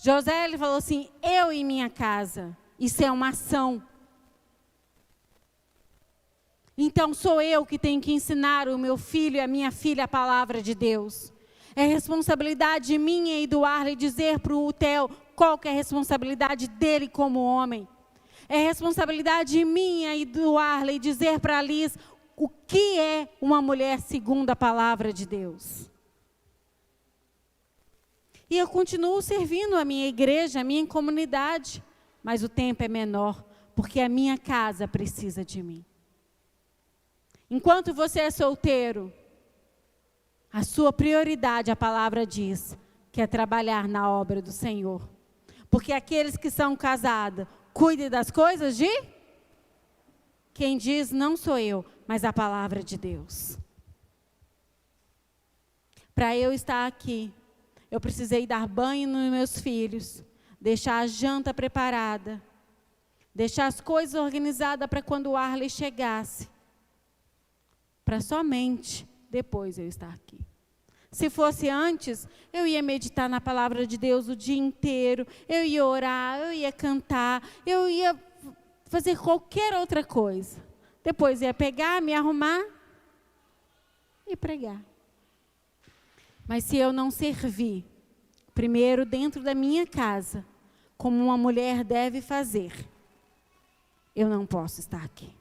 José, ele falou assim, eu e minha casa. Isso é uma ação. Então sou eu que tenho que ensinar o meu filho e a minha filha a palavra de Deus. É responsabilidade minha e do Arley dizer para o Theo qual que é a responsabilidade dele como homem. É responsabilidade minha e do Arley dizer para a Liz o que é uma mulher segundo a palavra de Deus. E eu continuo servindo a minha igreja, a minha comunidade, mas o tempo é menor, porque a minha casa precisa de mim. Enquanto você é solteiro, a sua prioridade, a palavra diz, que é trabalhar na obra do Senhor. Porque aqueles que são casados, cuidem das coisas de... Quem diz não sou eu, mas a palavra de Deus. Para eu estar aqui, eu precisei dar banho nos meus filhos, deixar a janta preparada, deixar as coisas organizadas para quando o Arley chegasse, para somente depois eu estar aqui. Se fosse antes, eu ia meditar na palavra de Deus o dia inteiro, eu ia orar, eu ia cantar, eu ia fazer qualquer outra coisa. Depois ia pegar, me arrumar e pregar. Mas se eu não servir, primeiro dentro da minha casa, como uma mulher deve fazer, eu não posso estar aqui.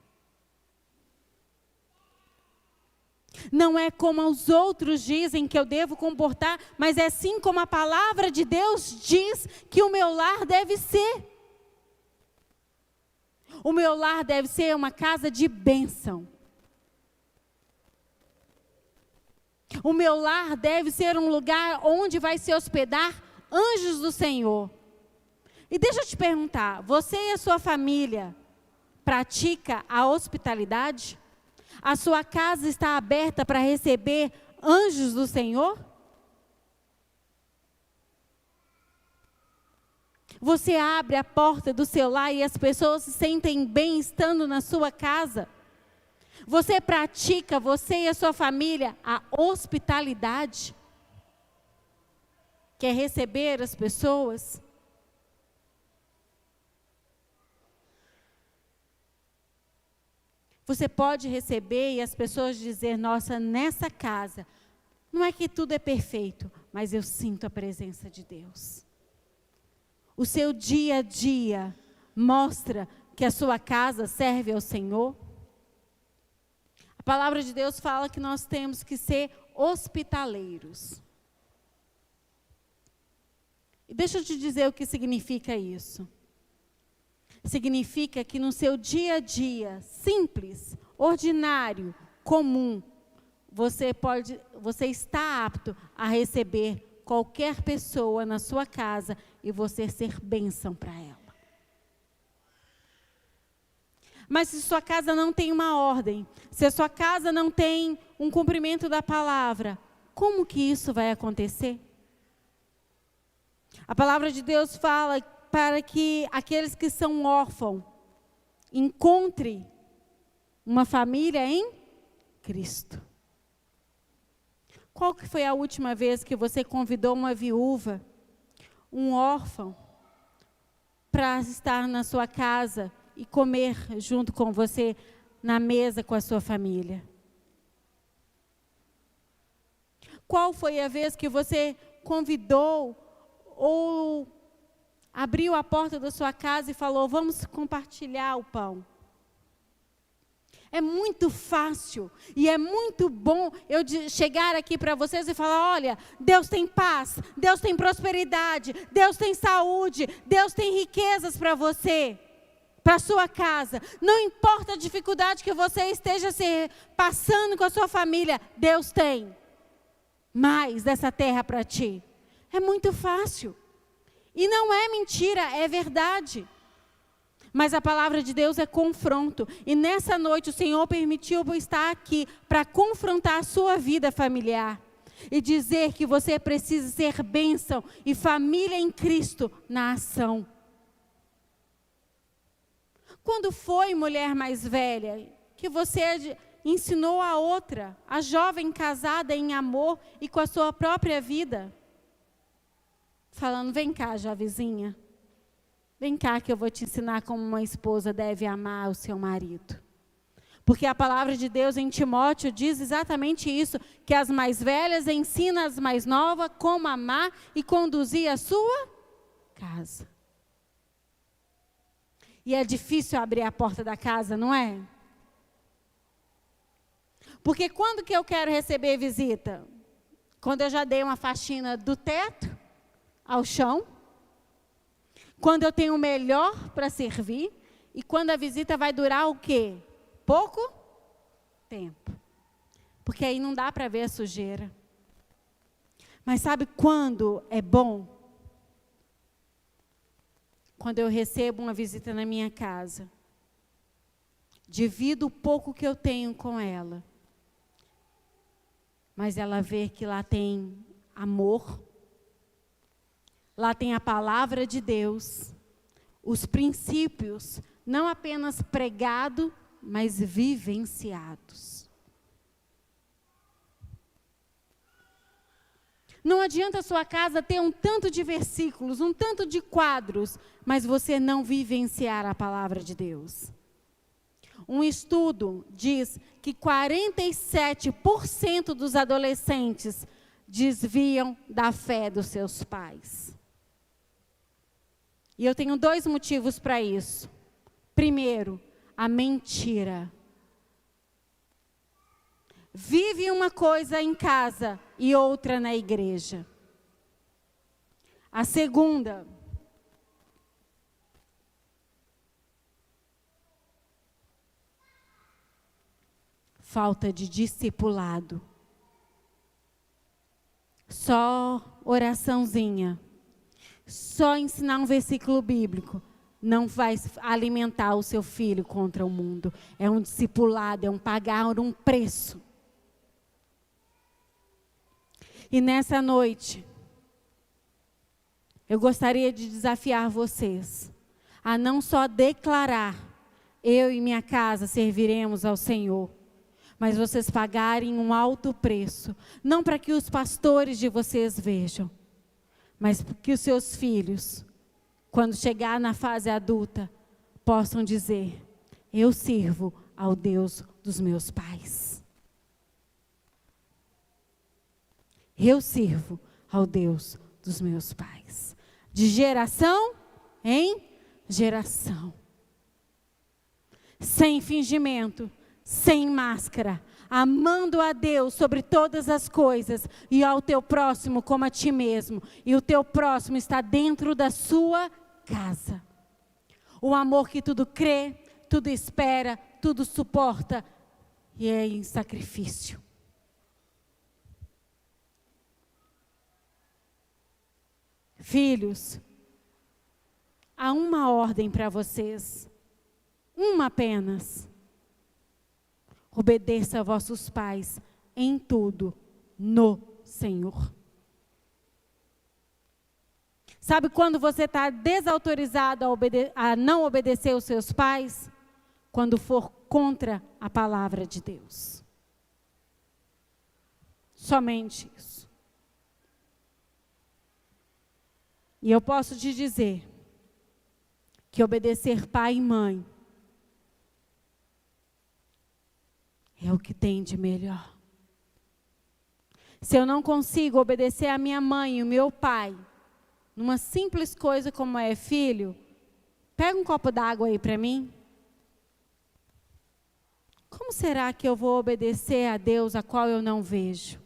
Não é como os outros dizem que eu devo comportar, mas é assim como a palavra de Deus diz que o meu lar deve ser. O meu lar deve ser uma casa de bênção. O meu lar deve ser um lugar onde vai se hospedar anjos do Senhor. E deixa eu te perguntar, você e a sua família pratica a hospitalidade? A sua casa está aberta para receber anjos do Senhor? Você abre a porta do seu lar e as pessoas se sentem bem estando na sua casa? Você pratica, você e a sua família, a hospitalidade? Quer receber as pessoas? Você pode receber e as pessoas dizer, nossa, nessa casa, não é que tudo é perfeito, mas eu sinto a presença de Deus. O seu dia a dia mostra que a sua casa serve ao Senhor. A palavra de Deus fala que nós temos que ser hospitaleiros. E deixa eu te dizer o que significa isso. Significa que no seu dia a dia, simples, ordinário, comum, você está apto a receber qualquer pessoa na sua casa e você ser bênção para ela. Mas se sua casa não tem uma ordem, se a sua casa não tem um cumprimento da palavra, como que isso vai acontecer? A palavra de Deus fala para que aqueles que são órfãos encontrem uma família em Cristo. Qual que foi a última vez que você convidou uma viúva, um órfão, para estar na sua casa e comer junto com você na mesa com a sua família? Qual foi a vez que você convidou ou abriu a porta da sua casa e falou, vamos compartilhar o pão? É muito fácil e é muito bom eu chegar aqui para vocês e falar, olha, Deus tem paz, Deus tem prosperidade, Deus tem saúde, Deus tem riquezas para você, para a sua casa. Não importa a dificuldade que você esteja passando com a sua família, Deus tem mais dessa terra para ti. É muito fácil. E não é mentira, é verdade. Mas a palavra de Deus é confronto. E nessa noite o Senhor permitiu eu estar aqui para confrontar a sua vida familiar. E dizer que você precisa ser bênção e família em Cristo na ação. Quando foi, mulher mais velha, que você ensinou a outra, a jovem casada em amor e com a sua própria vida? Falando, vem cá, jovenzinha. Vem cá que eu vou te ensinar como uma esposa deve amar o seu marido. Porque a palavra de Deus em Timóteo diz exatamente isso, que as mais velhas ensinam as mais novas como amar e conduzir a sua casa. E é difícil abrir a porta da casa, não é? Porque quando que eu quero receber visita? Quando eu já dei uma faxina do teto ao chão. Quando eu tenho o melhor para servir. E quando a visita vai durar o quê? Pouco tempo. Porque aí não dá para ver a sujeira. Mas sabe quando é bom? Quando eu recebo uma visita na minha casa. Divido o pouco que eu tenho com ela. Mas ela vê que lá tem amor. Lá tem a palavra de Deus. Os princípios, não apenas pregados, mas vivenciados. Não adianta a sua casa ter um tanto de versículos, um tanto de quadros, mas você não vivenciar a palavra de Deus. Um estudo diz que 47% dos adolescentes desviam da fé dos seus pais. E eu tenho 2 motivos para isso. Primeiro, a mentira. Vive uma coisa em casa e outra na igreja. A segunda, falta de discipulado. Só oraçãozinha, só ensinar um versículo bíblico não vai alimentar o seu filho contra o mundo. É um discipulado, é um pagar um preço. E nessa noite, eu gostaria de desafiar vocês a não só declarar, eu e minha casa serviremos ao Senhor, mas vocês pagarem um alto preço, não para que os pastores de vocês vejam, mas que os seus filhos, quando chegar na fase adulta, possam dizer, eu sirvo ao Deus dos meus pais. Eu sirvo ao Deus dos meus pais. De geração em geração. Sem fingimento, sem máscara, amando a Deus sobre todas as coisas e ao teu próximo como a ti mesmo. E o teu próximo está dentro da sua casa. O amor que tudo crê, tudo espera, tudo suporta e é em sacrifício. Filhos, há uma ordem para vocês, uma apenas. Obedeça a vossos pais em tudo, no Senhor. Sabe quando você está desautorizado a não obedecer os seus pais? Quando for contra a palavra de Deus. Somente isso. E eu posso te dizer que obedecer pai e mãe é o que tem de melhor. Se eu não consigo obedecer a minha mãe e o meu pai, numa simples coisa como é, filho, pega um copo d'água aí para mim. Como será que eu vou obedecer a Deus a qual eu não vejo?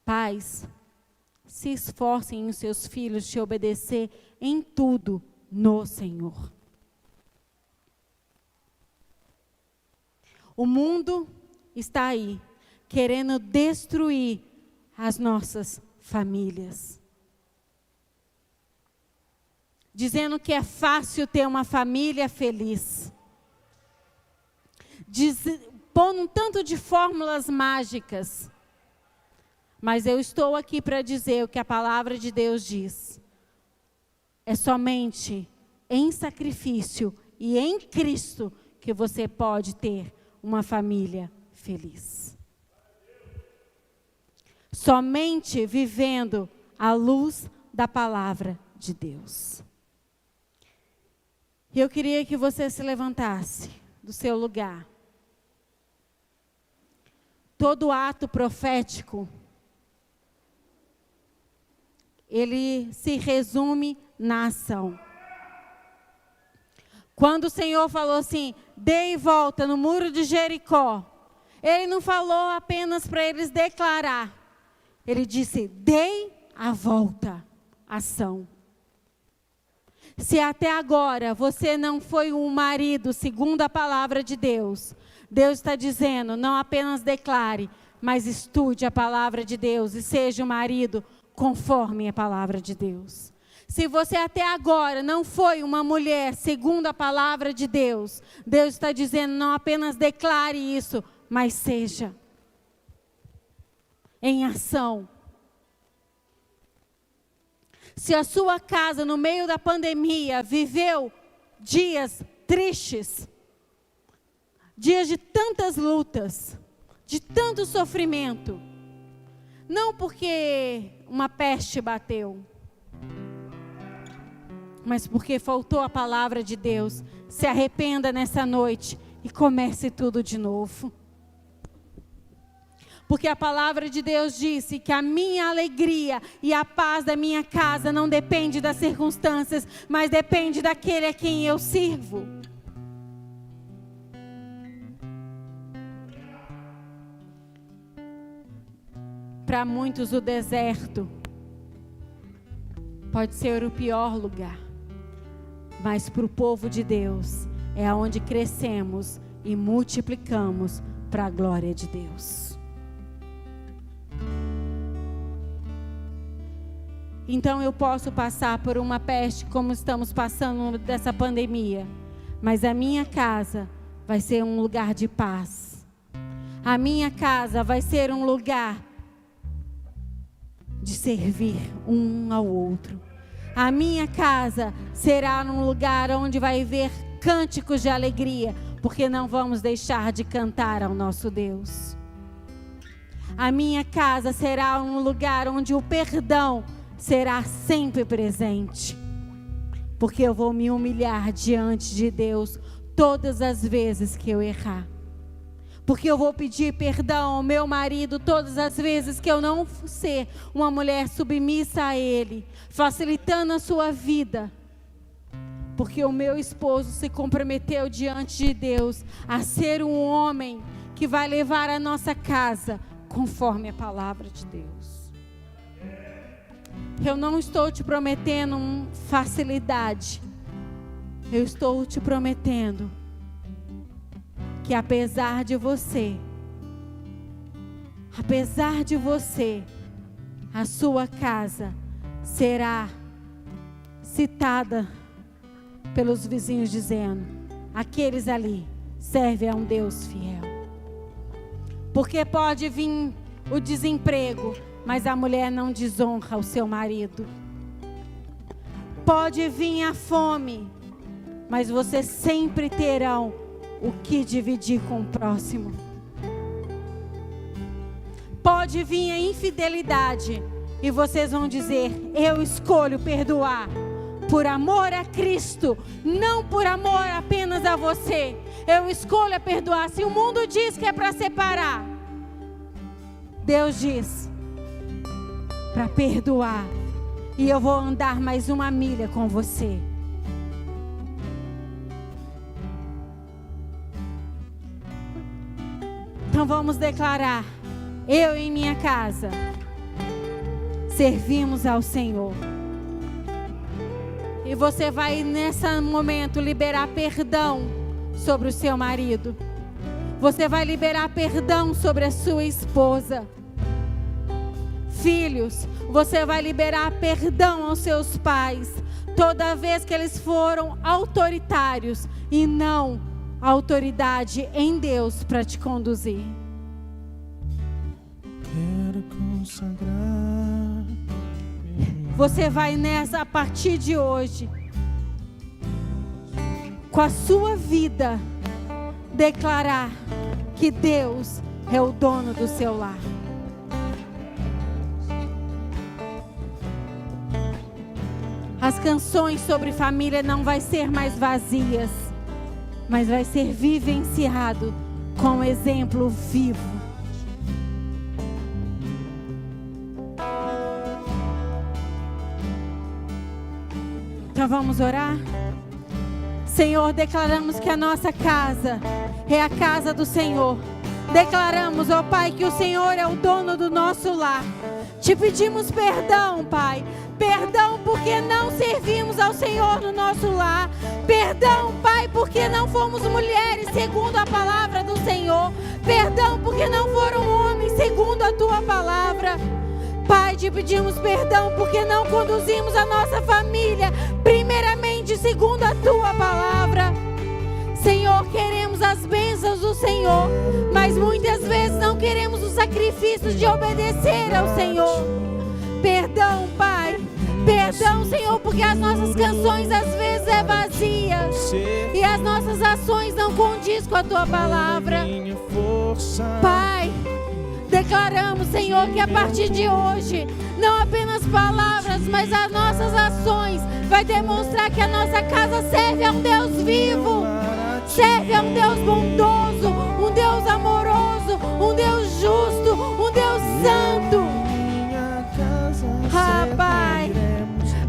Pais, se esforcem em seus filhos de obedecer em tudo no Senhor. O mundo está aí, querendo destruir as nossas famílias. dizendo que é fácil ter uma família feliz, pondo um tanto de fórmulas mágicas. Mas eu estou aqui para dizer o que a palavra de Deus diz. É somente em sacrifício e em Cristo que você pode ter uma família feliz. Somente vivendo à luz da palavra de Deus. E eu queria que você se levantasse do seu lugar. Todo ato profético, ele se resume na ação. Quando o Senhor falou assim, dei volta no muro de Jericó, Ele não falou apenas para eles declarar. Ele disse, dei a volta, ação. Se até agora você não foi um marido segundo a palavra de Deus, Deus está dizendo, não apenas declare, mas estude a palavra de Deus e seja um marido conforme a palavra de Deus. Se você até agora não foi uma mulher segundo a palavra de Deus, Deus está dizendo, não apenas declare isso, mas seja em ação. Se a sua casa no meio da pandemia viveu dias tristes, dias de tantas lutas, de tanto sofrimento, não porque uma peste bateu, mas porque faltou a palavra de Deus, se arrependa nessa noite e comece tudo de novo. Porque a palavra de Deus disse que a minha alegria e a paz da minha casa não depende das circunstâncias, mas depende daquele a quem eu sirvo. Para muitos o deserto pode ser o pior lugar, mas para o povo de Deus é onde crescemos e multiplicamos para a glória de Deus. Então eu posso passar por uma peste como estamos passando dessa pandemia, mas a minha casa vai ser um lugar de paz. A minha casa vai ser um lugar de servir um ao outro. A minha casa será um lugar onde vai haver cânticos de alegria, porque não vamos deixar de cantar ao nosso Deus. A minha casa será um lugar onde o perdão será sempre presente, porque eu vou me humilhar diante de Deus todas as vezes que eu errar. Porque eu vou pedir perdão ao meu marido todas as vezes que eu não ser uma mulher submissa a ele, facilitando a sua vida. Porque o meu esposo se comprometeu diante de Deus a ser um homem que vai levar a nossa casa conforme a palavra de Deus. Eu não estou te prometendo facilidade. Eu estou te prometendo que apesar de você, a sua casa será citada pelos vizinhos dizendo, aqueles ali servem a um Deus fiel. Porque pode vir o desemprego, mas a mulher não desonra o seu marido. Pode vir a fome, mas vocês sempre terão o que dividir com o próximo. Pode vir a infidelidade e vocês vão dizer, eu escolho perdoar por amor a Cristo, não por amor apenas a você. Eu escolho perdoar. Se o mundo diz que é para separar, Deus diz para perdoar, e eu vou andar mais uma milha com você. Então vamos declarar, eu e minha casa servimos ao Senhor. E você vai nesse momento liberar perdão sobre o seu marido. Você vai liberar perdão sobre a sua esposa. Filhos, você vai liberar perdão aos seus pais, toda vez que eles foram autoritários e não autoridade em Deus para te conduzir. Quero consagrar. Você vai nessa a partir de hoje, com a sua vida, declarar que Deus é o dono do seu lar. As canções sobre família não vai ser mais vazias, mas vai ser vivenciado com exemplo vivo. Então vamos orar? Senhor, declaramos que a nossa casa é a casa do Senhor. Declaramos, ó Pai, que o Senhor é o dono do nosso lar. Te pedimos perdão, Pai. Perdão porque não servimos ao Senhor no nosso lar. Perdão, Pai, porque não fomos mulheres segundo a palavra do Senhor. Perdão porque não foram homens segundo a Tua palavra. Pai, te pedimos perdão porque não conduzimos a nossa família primeiramente segundo a Tua palavra. Senhor, queremos as bênçãos do Senhor, mas muitas vezes não queremos os sacrifícios de obedecer ao Senhor. Perdão, Pai. Perdão, Senhor, porque as nossas canções às vezes é vazias e as nossas ações não condiz com a Tua palavra. Pai, declaramos, Senhor, que a partir de hoje, não apenas palavras, mas as nossas ações vai demonstrar que a nossa casa serve a um Deus vivo, serve a um Deus bondoso, um Deus amoroso, um Deus justo, um Deus santo. Ah, Pai,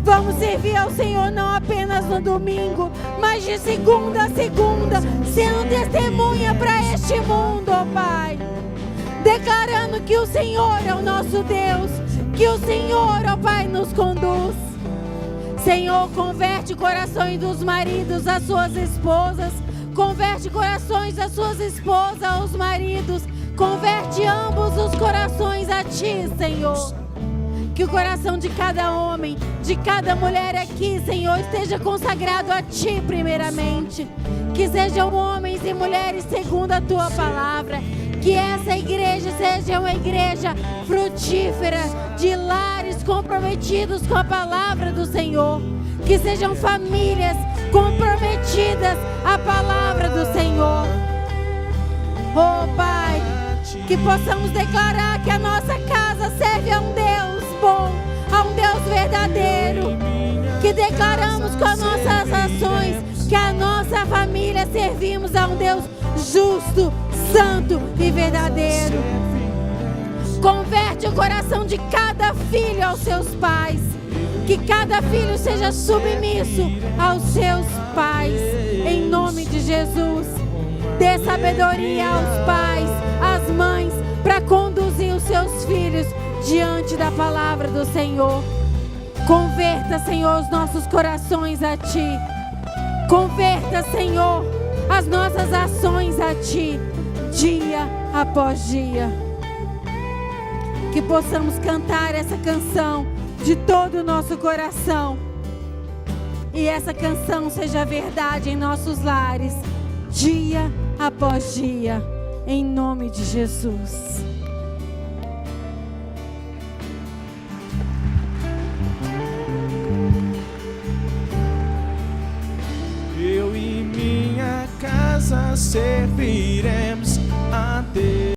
vamos servir ao Senhor não apenas no domingo, mas de segunda a segunda, sendo testemunha para este mundo, ó Pai. Declarando que o Senhor é o nosso Deus, que o Senhor, ó Pai, nos conduz. Senhor, converte corações dos maridos às suas esposas, converte corações das suas esposas aos maridos, converte ambos os corações a Ti, Senhor. Que o coração de cada homem, de cada mulher aqui, Senhor, esteja consagrado a Ti primeiramente. Que sejam homens e mulheres segundo a Tua palavra. Que essa igreja seja uma igreja frutífera, de lares comprometidos com a palavra do Senhor. Que sejam famílias comprometidas à palavra do Senhor. Oh Pai, que possamos declarar que a nossa casa serve a um Deus bom, a um Deus verdadeiro. Que declaramos com as nossas ações que a nossa família servimos a um Deus justo, santo e verdadeiro. Converte o coração de cada filho aos seus pais. Que cada filho seja submisso aos seus pais. Em nome de Jesus. Dê sabedoria aos pais, às mães, para conduzir os seus filhos diante da palavra do Senhor. Converta, Senhor, os nossos corações a Ti. Converta, Senhor, as nossas ações a Ti, dia após dia. Que possamos cantar essa canção de todo o nosso coração. E essa canção seja verdade em nossos lares, dia após dia, em nome de Jesus. Eu e minha casa serviremos a Deus.